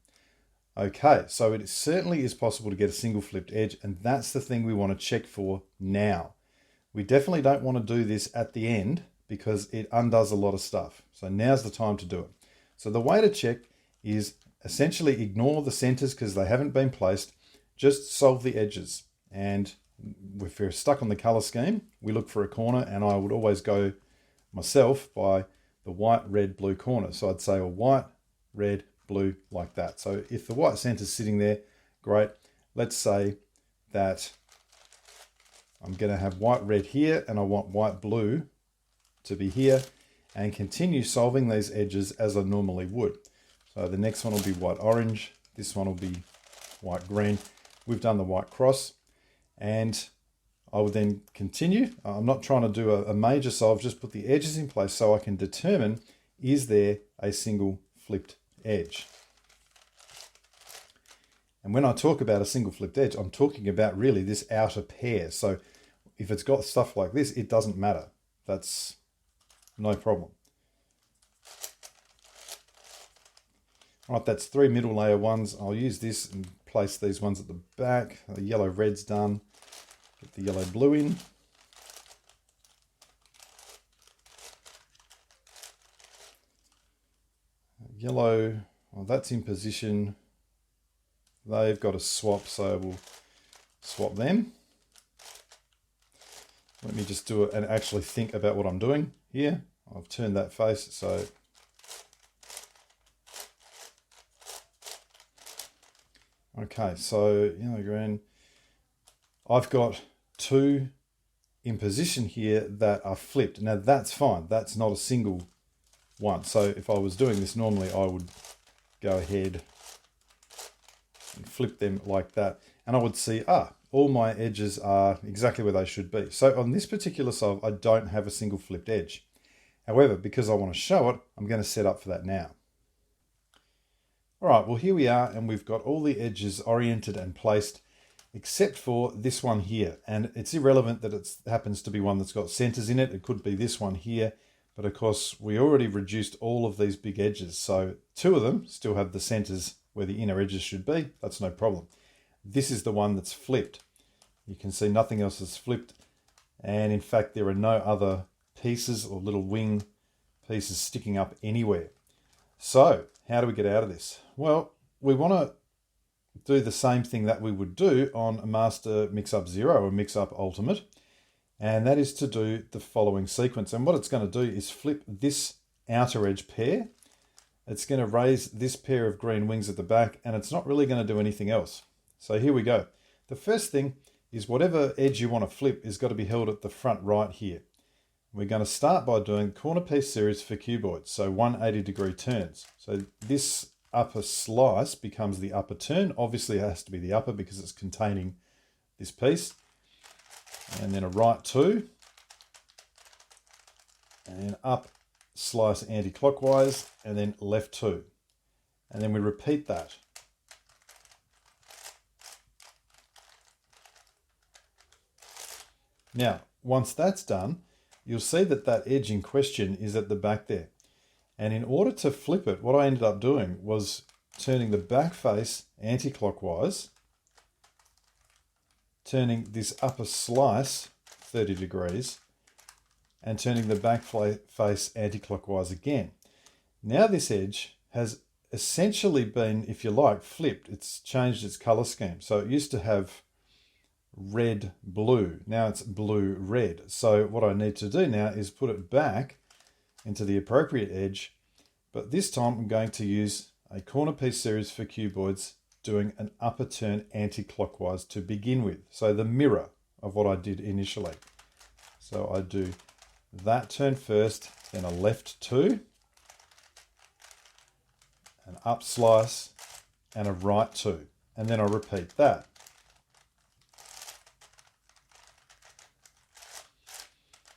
Okay, so it certainly is possible to get a single flipped edge, and that's the thing we want to check for now. We definitely don't want to do this at the end because it undoes a lot of stuff. So now's the time to do it. So the way to check is essentially ignore the centers because they haven't been placed. Just solve the edges. And if we're stuck on the color scheme, we look for a corner, and I would always go myself by the white, red, blue corner. So I'd say a white, red, blue, like that. So if the white center is sitting there, great. Let's say that I'm going to have white, red here, and I want white, blue to be here, and continue solving these edges as I normally would. So the next one will be white, orange. This one will be white, green. We've done the white cross, and I will then continue. I'm not trying to do a major solve, just put the edges in place so I can determine, is there a single flipped edge? And when I talk about a single flipped edge, I'm talking about really this outer pair. So if it's got stuff like this, it doesn't matter. That's no problem. All right, that's 3 middle layer ones. I'll use this and place these ones at the back. The yellow red's done. Get the yellow blue in. Yellow, well, that's in position. They've got a swap, so we'll swap them. Let me just do it and actually think about what I'm doing here. I've turned that face, so okay, so yellow, green. I've got two in position here that are flipped. Now that's fine. That's not a single one. So if I was doing this normally, I would go ahead and flip them like that. And I would see, all my edges are exactly where they should be. So on this particular solve, I don't have a single flipped edge. However, because I want to show it, I'm going to set up for that now. All right, well, here we are, and we've got all the edges oriented and placed, except for this one here. And it's irrelevant that it happens to be one that's got centers in it. It could be this one here. But of course, we already reduced all of these big edges. So 2 of them still have the centers where the inner edges should be. That's no problem. This is the one that's flipped. You can see nothing else is flipped. And in fact, there are no other pieces or little wing pieces sticking up anywhere. So how do we get out of this? Well, we want to do the same thing that we would do on a Master Mixup 0 or Mixup Ultimate. And that is to do the following sequence. And what it's going to do is flip this outer edge pair. It's going to raise this pair of green wings at the back, and it's not really going to do anything else. So here we go. The first thing is whatever edge you want to flip is got to be held at the front right here. We're going to start by doing corner piece series for cuboids, so 180-degree turns. So this upper slice becomes the upper turn. Obviously it has to be the upper because it's containing this piece. And then a right 2, and up slice anti-clockwise, and then left 2. And then we repeat that. Now, once that's done, you'll see that that edge in question is at the back there. And in order to flip it, what I ended up doing was turning the back face anti-clockwise, turning this upper slice 30 degrees, and turning the back face anti-clockwise again. Now this edge has essentially been, if you like, flipped. It's changed its color scheme. So it used to have red, blue. Now it's blue, red. So what I need to do now is put it back into the appropriate edge. But this time I'm going to use a corner piece series for cuboids, doing an upper turn anti-clockwise to begin with. So the mirror of what I did initially. So I do that turn first, then a left 2, up slice, and a right 2. And then I repeat that.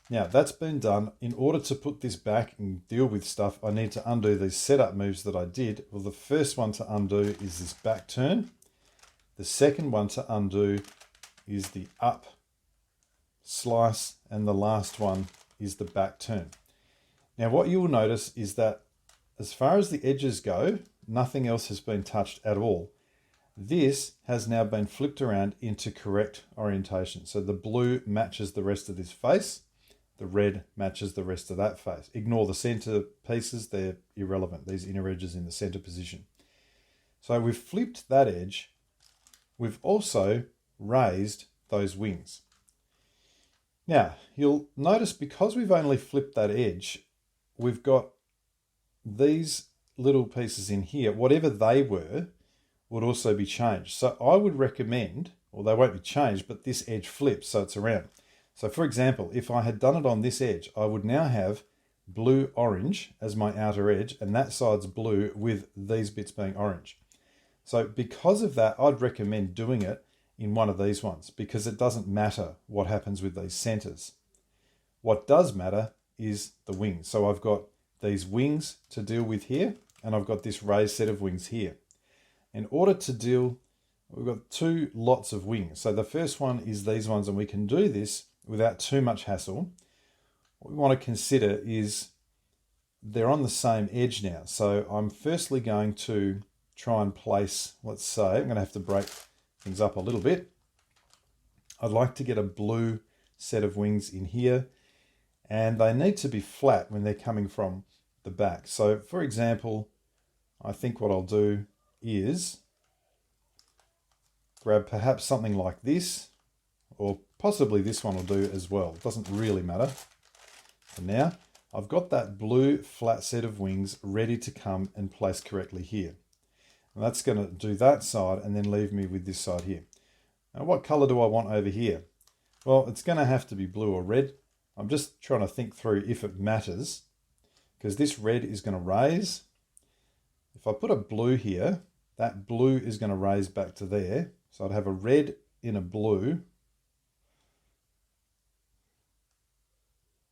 Now that's been done. In order to put this back and deal with stuff, I need to undo these setup moves that I did. Well, the first one to undo is this back turn. The second one to undo is the up slice, and the last one is the back turn. Now what you will notice is that as far as the edges go, nothing else has been touched at all. This has now been flipped around into correct orientation. So the blue matches the rest of this face. The red matches the rest of that face. Ignore the center pieces, they're irrelevant. These inner edges in the center position. So we've flipped that edge. We've also raised those wings. Now, you'll notice because we've only flipped that edge, we've got these little pieces in here, whatever they were, would also be changed. So I would recommend, or they won't be changed, but this edge flips so it's around. So for example, if I had done it on this edge, I would now have blue-orange as my outer edge, and that side's blue with these bits being orange. So because of that, I'd recommend doing it in one of these ones because it doesn't matter what happens with these centers. What does matter is the wings. So I've got these wings to deal with here, and I've got this raised set of wings here. In order to deal, we've got 2 lots of wings. So the first one is these ones, and we can do this without too much hassle. What we want to consider is they're on the same edge now. So I'm firstly going to try and place, let's say, I'm going to have to break things up a little bit. I'd like to get a blue set of wings in here, and they need to be flat when they're coming from the back. So for example, I think what I'll do is grab perhaps something like this, or possibly this one will do as well. It doesn't really matter. For now, I've got that blue flat set of wings ready to come and place correctly here. And that's going to do that side and then leave me with this side here. Now what color do I want over here? Well, it's going to have to be blue or red. I'm just trying to think through if it matters, because this red is going to raise. If I put a blue here, that blue is going to raise back to there. So I'd have a red in a blue.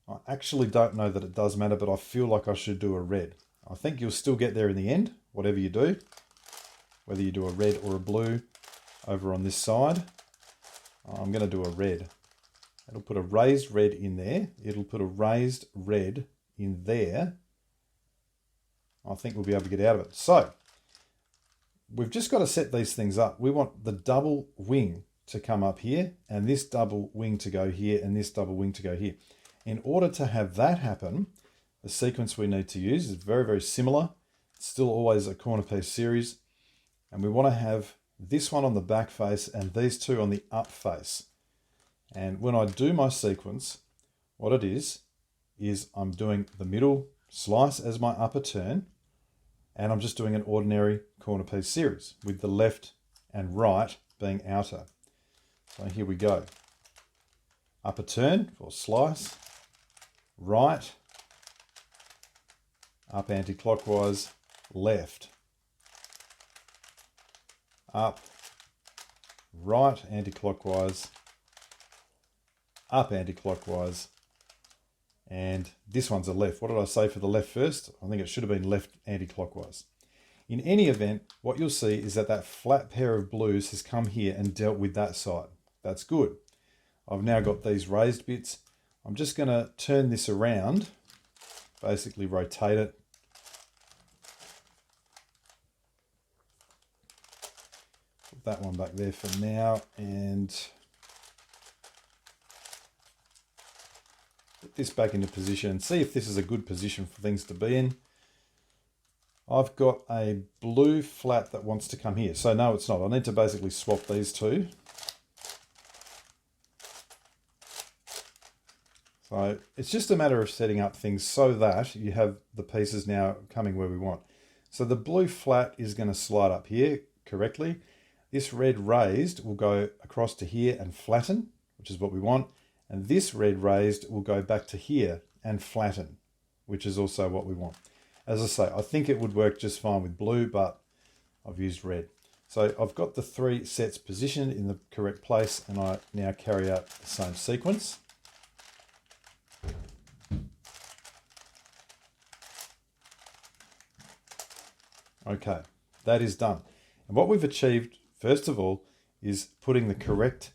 I actually don't know that it does matter, but I feel like I should do a red. I think you'll still get there in the end, whatever you do. Whether you do a red or a blue over on this side. I'm going to do a red. It'll put a raised red in there. It'll put a raised red in there. I think we'll be able to get out of it. So, we've just got to set these things up. We want the double wing to come up here, and this double wing to go here, and this double wing to go here. In order to have that happen, the sequence we need to use is very, very similar. It's still always a corner piece series. And we want to have this one on the back face and these 2 on the up face. And when I do my sequence, what it is I'm doing the middle slice as my upper turn, and I'm just doing an ordinary corner piece series with the left and right being outer. So here we go. Upper turn or slice, right, up anti-clockwise, left, up, right anti-clockwise, up anti-clockwise, and this one's a left. What did I say for the left first? I think it should have been left anti-clockwise. In any event, what you'll see is that that flat pair of blues has come here and dealt with that side. That's good. I've now got these raised bits. I'm just going to turn this around, basically rotate it. Put that one back there for now, and put this back into position and see if this is a good position for things to be in. I've got a blue flat that wants to come here. So no, it's not. I need to basically swap these 2. So it's just a matter of setting up things so that you have the pieces now coming where we want. So the blue flat is going to slide up here correctly. This red raised will go across to here and flatten, which is what we want. And this red raised will go back to here and flatten, which is also what we want. As I say, I think it would work just fine with blue, but I've used red. So I've got the 3 sets positioned in the correct place, and I now carry out the same sequence. Okay, that is done. And what we've achieved, first of all, is putting the correct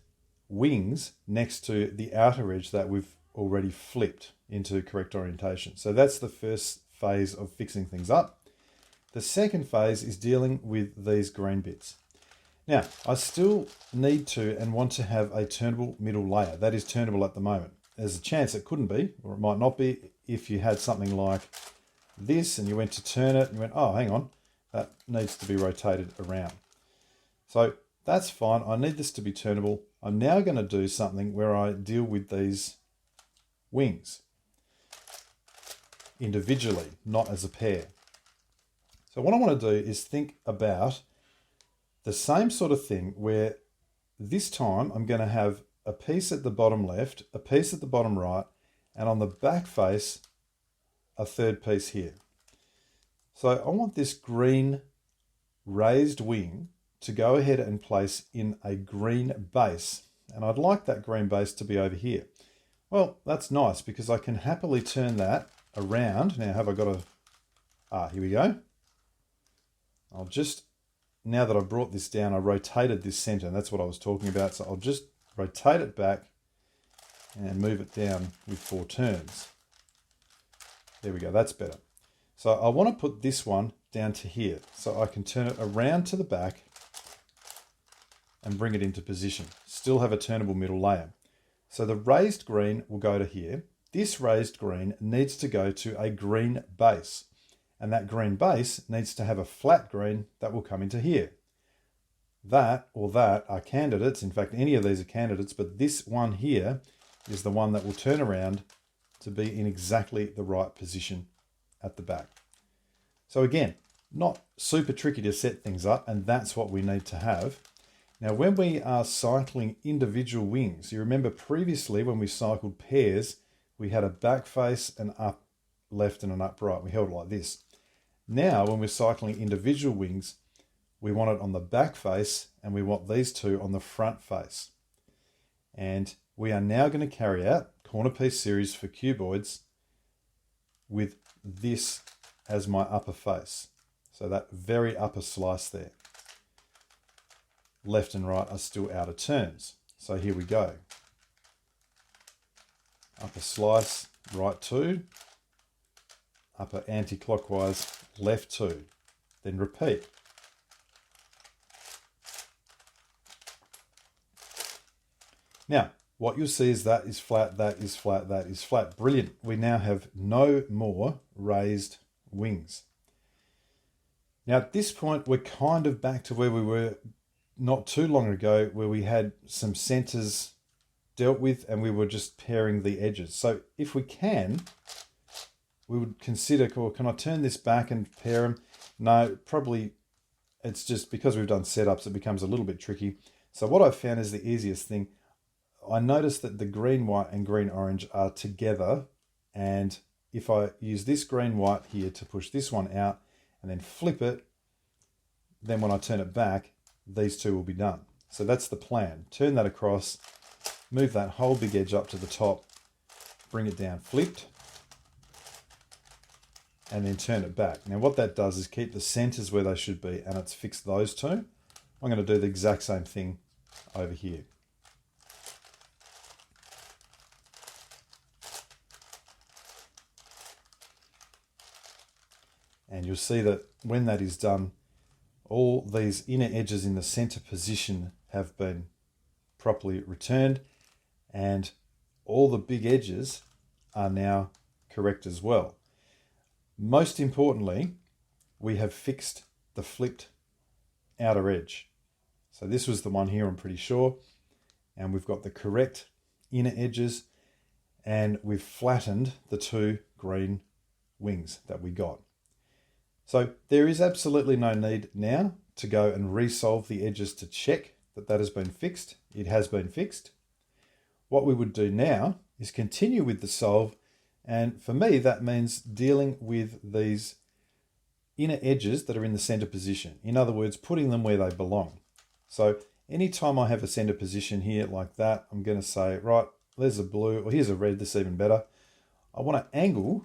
wings next to the outer edge that we've already flipped into correct orientation. So that's the first phase of fixing things up. The second phase is dealing with these green bits. Now, I still need to and want to have a turnable middle layer. That is turnable at the moment. There's a chance it couldn't be, or it might not be, if you had something like this and you went to turn it and you went, oh, hang on, that needs to be rotated around. So that's fine. I need this to be turnable. I'm now going to do something where I deal with these wings individually, not as a pair. So what I want to do is think about the same sort of thing where this time I'm going to have a piece at the bottom left, a piece at the bottom right, and on the back face, a third piece here. So I want this green raised wing to go ahead and place in a green base. And I'd like that green base to be over here. Well, that's nice because I can happily turn that around. Now, have I got a... here we go. I'll just, now that I've brought this down, I rotated this center, and that's what I was talking about. So I'll just rotate it back and move it down with 4 turns. There we go, that's better. So I want to put this one down to here so I can turn it around to the back and bring it into position. Still have a turnable middle layer. So the raised green will go to here. This raised green needs to go to a green base. And that green base needs to have a flat green that will come into here. That or that are candidates. In fact, any of these are candidates, but this one here is the one that will turn around to be in exactly the right position at the back. So again, not super tricky to set things up, and that's what we need to have. Now, when we are cycling individual wings, you remember previously when we cycled pairs, we had a back face, an up left and an up right. We held it like this. Now, when we're cycling individual wings, we want it on the back face and we want these two on the front face. And we are now going to carry out corner piece series for cuboids with this as my upper face. So that very upper slice there. Left and right are still out of turns. So here we go. Upper slice, right 2. Upper anti-clockwise, left 2. Then repeat. Now, what you'll see is that is flat, that is flat, that is flat. Brilliant. We now have no more raised wings. Now, at this point, we're kind of back to where we were not too long ago, where we had some centers dealt with and we were just pairing the edges. So if we can, we would consider, well, can I turn this back and pair them? No, probably it's just because we've done setups, it becomes a little bit tricky. So what I've found is the easiest thing. I noticed that the green, white and green, orange are together. And if I use this green, white here to push this one out and then flip it, then when I turn it back, these two will be done. So that's the plan. Turn that across, move that whole big edge up to the top, bring it down flipped, and then turn it back. Now what that does is keep the centers where they should be, and it's fixed those two. I'm going to do the exact same thing over here. And you'll see that when that is done, all these inner edges in the center position have been properly returned, and all the big edges are now correct as well. Most importantly, we have fixed the flipped outer edge. So this was the one here, I'm pretty sure, and we've got the correct inner edges, and we've flattened the 2 green wings that we got. So there is absolutely no need now to go and resolve the edges to check that that has been fixed. It has been fixed. What we would do now is continue with the solve, and for me that means dealing with these inner edges that are in the center position. In other words, putting them where they belong. So anytime I have a center position here like that, I'm going to say, right, there's a blue, or here's a red, this is even better. I want to angle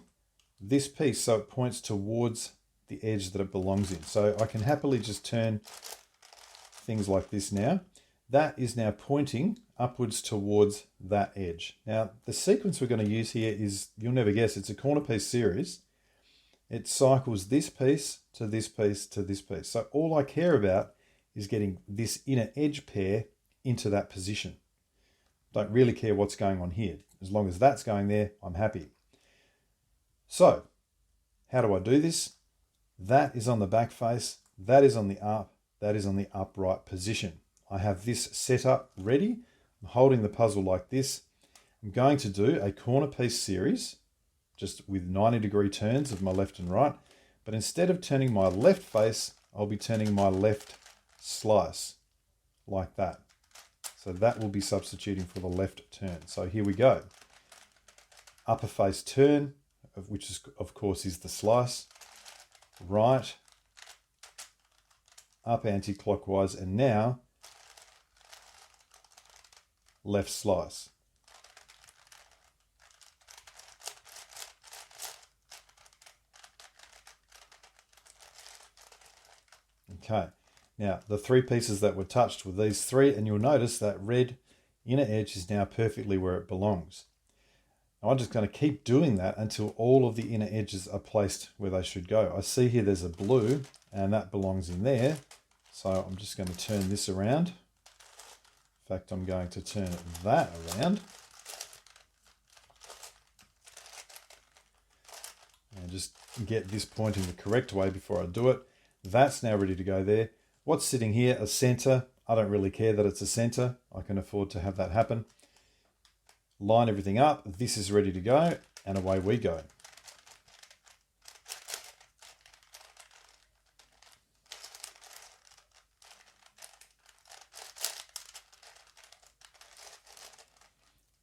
this piece so it points towards the edge that it belongs in. So I can happily just turn things like this now. That is now pointing upwards towards that edge. Now, the sequence we're going to use here is, you'll never guess, it's a corner piece series. It cycles this piece to this piece to this piece. So all I care about is getting this inner edge pair into that position. Don't really care what's going on here. As long as that's going there, I'm happy. So, how do I do this? That is on the back face, that is on the up, that is on the upright position. I have this set up ready. I'm holding the puzzle like this. I'm going to do a corner piece series, just with 90-degree turns of my left and right. But instead of turning my left face, I'll be turning my left slice, like that. So that will be substituting for the left turn. So here we go. Upper face turn, which is, of course, is the slice. Right, up anti-clockwise, and now left slice. Okay, now the three pieces that were touched were these three, and you'll notice that red inner edge is now perfectly where it belongs. Now I'm just going to keep doing that until all of the inner edges are placed where they should go. I see here there's a blue, and that belongs in there. So I'm just going to turn this around. In fact, I'm going to turn that around. And just get this pointing the correct way before I do it. That's now ready to go there. What's sitting here? A center. I don't really care that it's a center. I can afford to have that happen. Line everything up. This is ready to go, and away we go.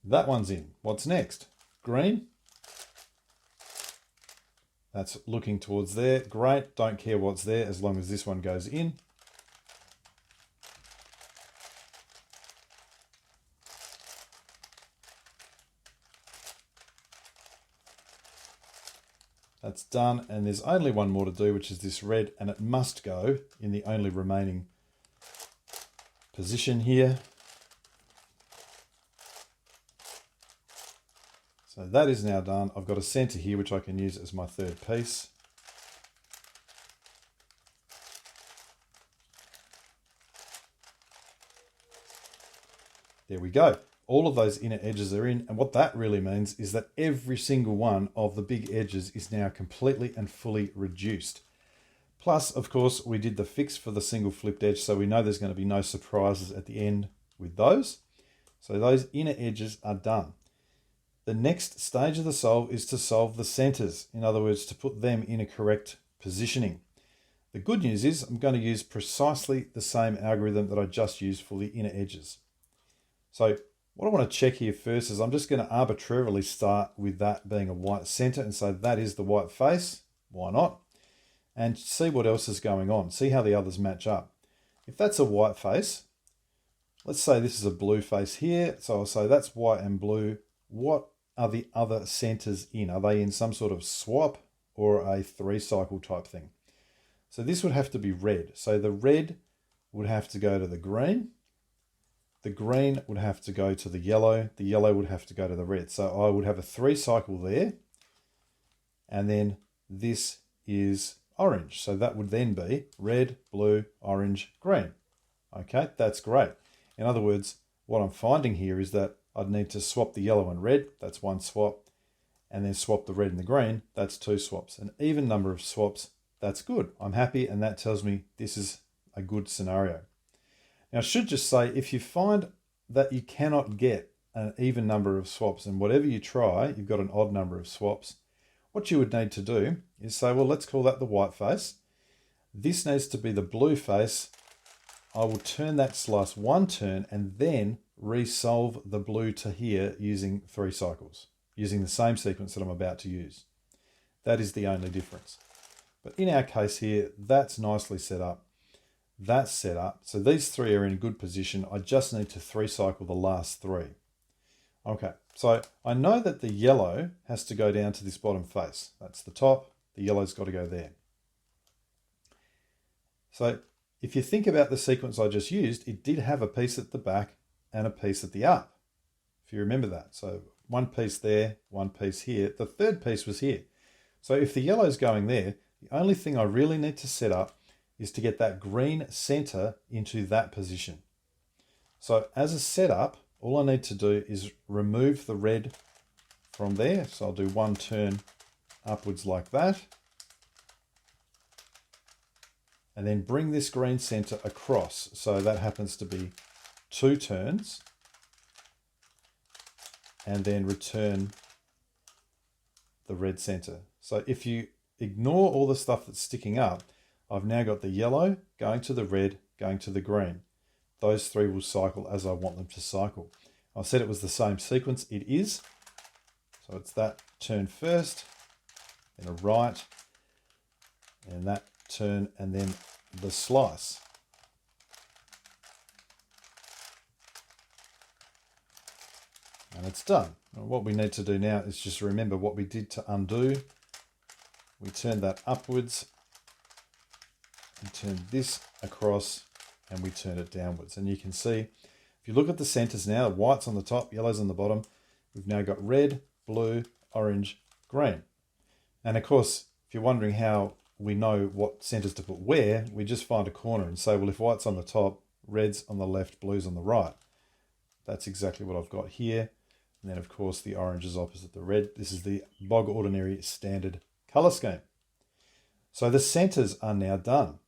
That one's in. What's next? Green. That's looking towards there. Great. Don't care what's there as long as this one goes in. That's done, and there's only one more to do, which is this red, and it must go in the only remaining position here. So that is now done. I've got a center here, which I can use as my third piece. There we go. All of those inner edges are in, and what that really means is that every single one of the big edges is now completely and fully reduced. Plus, of course, we did the fix for the single flipped edge, so we know there's going to be no surprises at the end with those. So those inner edges are done. The next stage of the solve is to solve the centers. In other words, to put them in a correct positioning. The good news is I'm going to use precisely the same algorithm that I just used for the inner edges. So what I want to check here first is I'm just going to arbitrarily start with that being a white center, and so that is the white face. Why not? And see what else is going on. See how the others match up. If that's a white face, let's say this is a blue face here. So I'll say that's white and blue. What are the other centers in? Are they in some sort of swap or a 3-cycle type thing? So this would have to be red. So the red would have to go to the green. The green would have to go to the yellow would have to go to the red. So I would have a 3-cycle there. And then this is orange. So that would then be red, blue, orange, green. Okay, that's great. In other words, what I'm finding here is that I'd need to swap the yellow and red. That's one swap. And then swap the red and the green. That's 2 swaps. An even number of swaps. That's good. I'm happy, and that tells me this is a good scenario. Now, I should just say, if you find that you cannot get an even number of swaps, and whatever you try, you've got an odd number of swaps, what you would need to do is say, well, let's call that the white face. This needs to be the blue face. I will turn that slice 1 turn and then resolve the blue to here using 3 cycles, using the same sequence that I'm about to use. That is the only difference. But in our case here, that's nicely set up. That's set up. So these three are in good position. I just need to 3-cycle the last three. Okay, so I know that the yellow has to go down to this bottom face. That's the top. The yellow's got to go there. So if you think about the sequence I just used, it did have a piece at the back and a piece at the up, if you remember that. So one piece there, one piece here. The third piece was here. So if the yellow's going there, the only thing I really need to set up is to get that green center into that position. So as a setup, all I need to do is remove the red from there. So I'll do one turn upwards like that. And then bring this green center across. So that happens to be 2 turns. And then return the red center. So if you ignore all the stuff that's sticking up, I've now got the yellow going to the red, going to the green. Those three will cycle as I want them to cycle. I said it was the same sequence. It is. So it's that turn first, then a right, and that turn, and then the slice. And it's done. And what we need to do now is just remember what we did to undo. We turn that upwards, we turn this across, and we turn it downwards. And you can see, if you look at the centers now, white's on the top, yellow's on the bottom. We've now got red, blue, orange, green. And of course, if you're wondering how we know what centers to put where, we just find a corner and say, well, if white's on the top, red's on the left, blue's on the right. That's exactly what I've got here. And then, of course, the orange is opposite the red. This is the bog ordinary standard color scheme. So the centers are now done.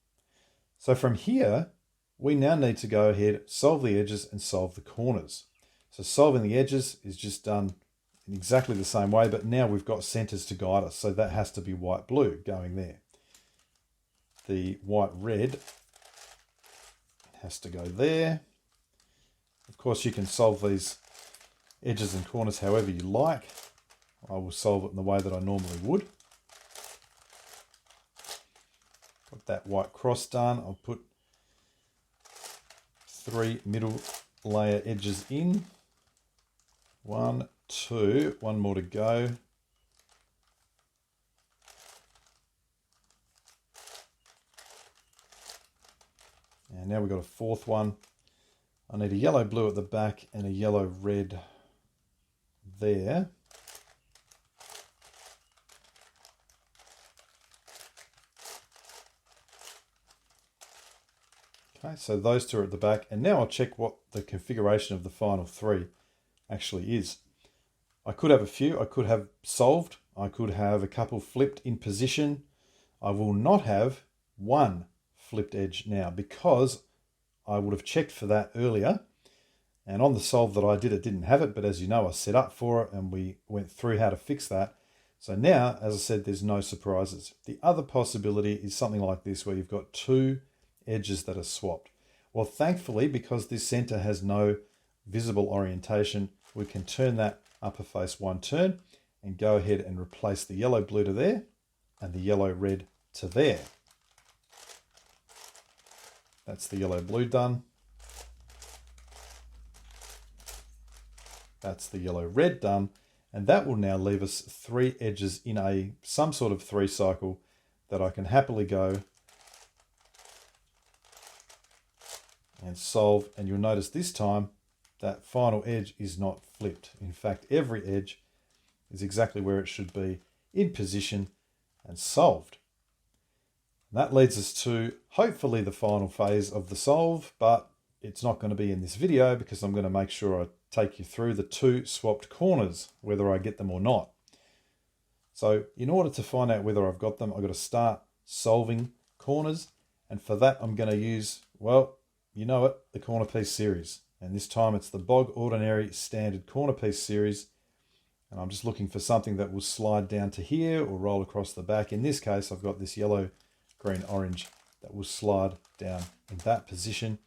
So from here, we now need to go ahead, solve the edges and solve the corners. So solving the edges is just done in exactly the same way, but now we've got centers to guide us. So that has to be white-blue going there. The white-red has to go there. Of course, you can solve these edges and corners however you like. I will solve it in the way that I normally would. Got that white cross done. I'll put 3 middle layer edges in. 1, 2, one more to go. And now we've got a 4th one. I need a yellow blue at the back and a yellow red there. Okay, so those two are at the back. And now I'll check what the configuration of the final 3 actually is. I could have a few. I could have solved. I could have a couple flipped in position. I will not have one flipped edge now because I would have checked for that earlier. And on the solve that I did, it didn't have it. But as you know, I set up for it and we went through how to fix that. So now, as I said, there's no surprises. The other possibility is something like this where you've got 2 edges that are swapped. Well, thankfully, because this center has no visible orientation, we can turn that upper face 1 turn and go ahead and replace the yellow blue to there and the yellow red to there. That's the yellow blue done. That's the yellow red done. And that will now leave us 3 edges in some sort of 3 cycle that I can happily go and solve. And you'll notice this time that final edge is not flipped. In fact, every edge is exactly where it should be, in position and solved. And that leads us to hopefully the final phase of the solve, but it's not going to be in this video because I'm going to make sure I take you through the 2 swapped corners, whether I get them or not. So in order to find out whether I've got them, I've got to start solving corners. And for that, I'm going to use, well, you know it, the corner piece series. And this time it's the bog ordinary standard corner piece series. And I'm just looking for something that will slide down to here or roll across the back. In this case, I've got this yellow, green, orange that will slide down in that position.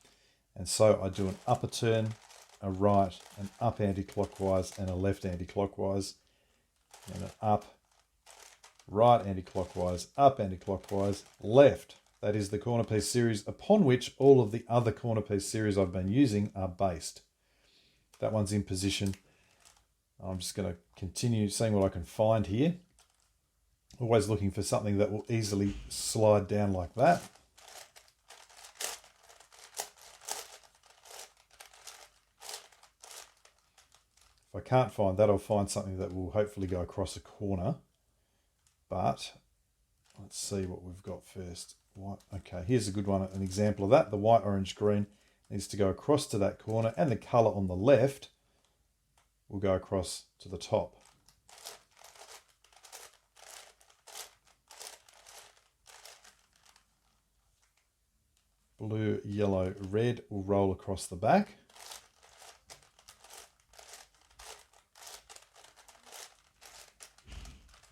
And so I do an upper turn, a right, an up anti-clockwise and a left anti-clockwise, and an up right anti-clockwise, up anti-clockwise, left. That is the corner piece series upon which all of the other corner piece series I've been using are based. That one's in position. I'm just going to continue seeing what I can find here. Always looking for something that will easily slide down like that. If I can't find that, I'll find something that will hopefully go across a corner. But let's see what we've got first. White. Okay, here's a good one, an example of that. The white, orange, green needs to go across to that corner, and the colour on the left will go across to the top. Blue, yellow, red will roll across the back.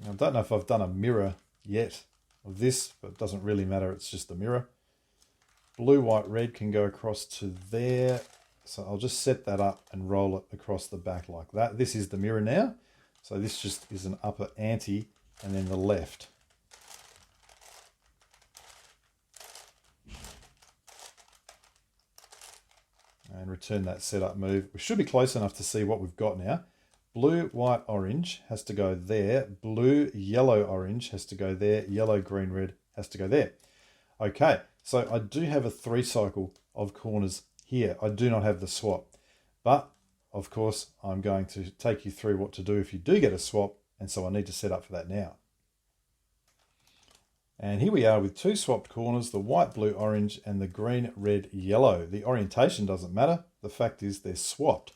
Now, I don't know if I've done a mirror yet of this, but it doesn't really matter, it's just a mirror. Blue, white, red can go across to there. So I'll just set that up and roll it across the back like that. This is the mirror now. So this just is an upper anti and then the left. And return that setup move. We should be close enough to see what we've got now. Blue, white, orange has to go there. Blue, yellow, orange has to go there. Yellow, green, red has to go there. Okay, so I do have a 3 cycle of corners here. I do not have the swap. But, of course, I'm going to take you through what to do if you do get a swap. And so I need to set up for that now. And here we are with 2 swapped corners, the white, blue, orange, and the green, red, yellow. The orientation doesn't matter. The fact is they're swapped.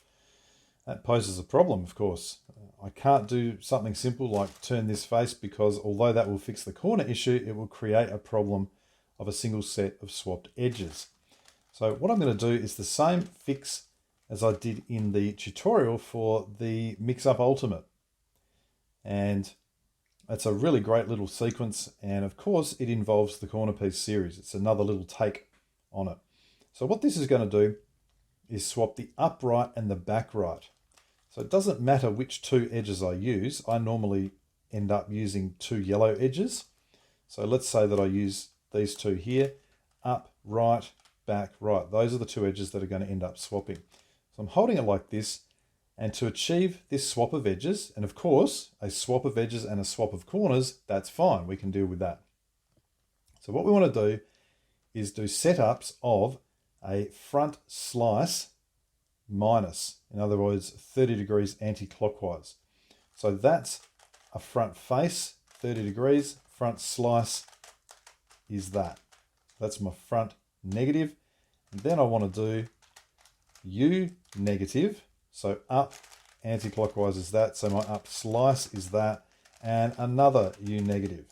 That poses a problem, of course. I can't do something simple like turn this face because although that will fix the corner issue, it will create a problem of a single set of swapped edges. So what I'm going to do is the same fix as I did in the tutorial for the Mixup Ultimate. And it's a really great little sequence, and of course it involves the corner piece series. It's another little take on it. So what this is going to do is swap the upright and the back right. So it doesn't matter which 2 edges I use. I normally end up using 2 yellow edges. So let's say that I use these 2 here, up, right, back, right. Those are the 2 edges that are going to end up swapping. So I'm holding it like this, and to achieve this swap of edges, and of course, a swap of edges and a swap of corners, that's fine. We can deal with that. So what we want to do is do setups of a front slice minus, in other words, 30 degrees anti-clockwise. So that's a front face, 30 degrees, front slice is that. That's my front negative. And then I want to do U negative, so up anti-clockwise is that, so my up slice is that, and another U negative.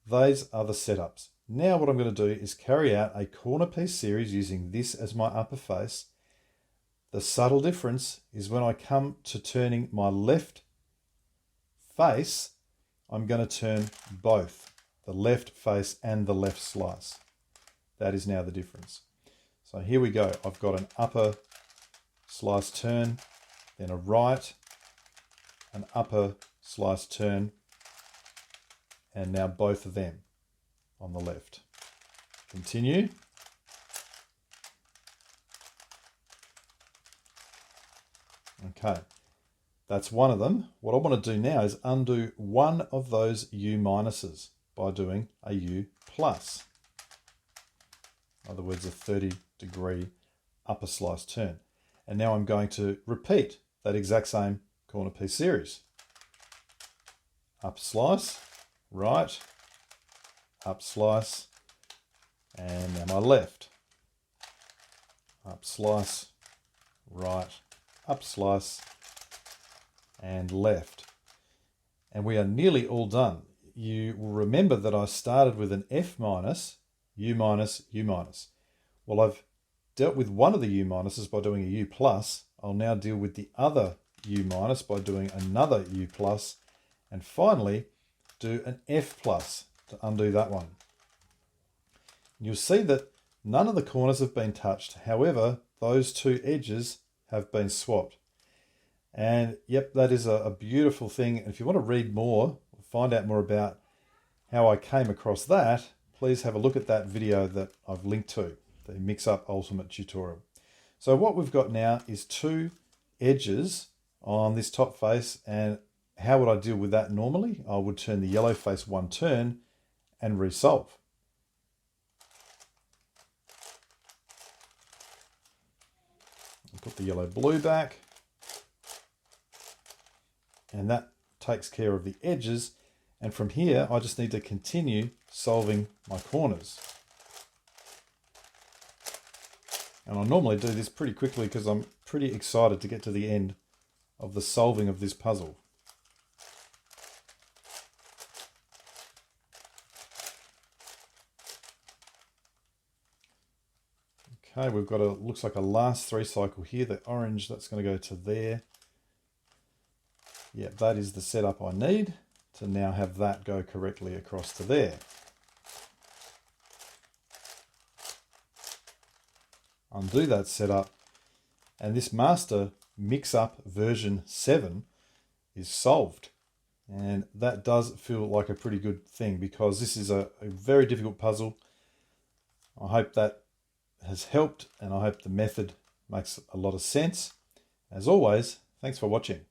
Those are the setups. Now what I'm going to do is carry out a corner piece series using this as my upper face. The subtle difference is when I come to turning my left face, I'm going to turn both, the left face and the left slice. That is now the difference. So here we go. I've got an upper slice turn, then a right, an upper slice turn, and now both of them on the left. Continue. Okay, that's one of them. What I want to do now is undo one of those U minuses by doing a U plus. In other words, a 30-degree upper slice turn. And now I'm going to repeat that exact same corner piece series. Up slice, right, up slice, and now my left. Up slice, right, up slice, and left. And we are nearly all done. You will remember that I started with an F minus, U minus, U minus. Well, I've dealt with one of the U minuses by doing a U plus. I'll now deal with the other U minus by doing another U plus, and finally do an F plus to undo that one. You'll see that none of the corners have been touched. However, those 2 edges have been swapped. And yep, that is a beautiful thing. And if you want to read more, find out more about how I came across that, please have a look at that video that I've linked to, the Mixup Ultimate tutorial. So what we've got now is two edges on this top face, and how would I deal with that normally? I would turn the yellow face one turn and resolve. Put the yellow blue back, and that takes care of the edges, and from here I just need to continue solving my corners. And I normally do this pretty quickly because I'm pretty excited to get to the end of the solving of this puzzle. Okay, we've got looks like a last 3 cycle here. The orange, that's going to go to there. Yeah, that is the setup I need to now have that go correctly across to there. Undo that setup, and this master Mixup version 7 is solved. And that does feel like a pretty good thing, because this is a very difficult puzzle. I hope that has helped, and I hope the method makes a lot of sense. As always, thanks for watching.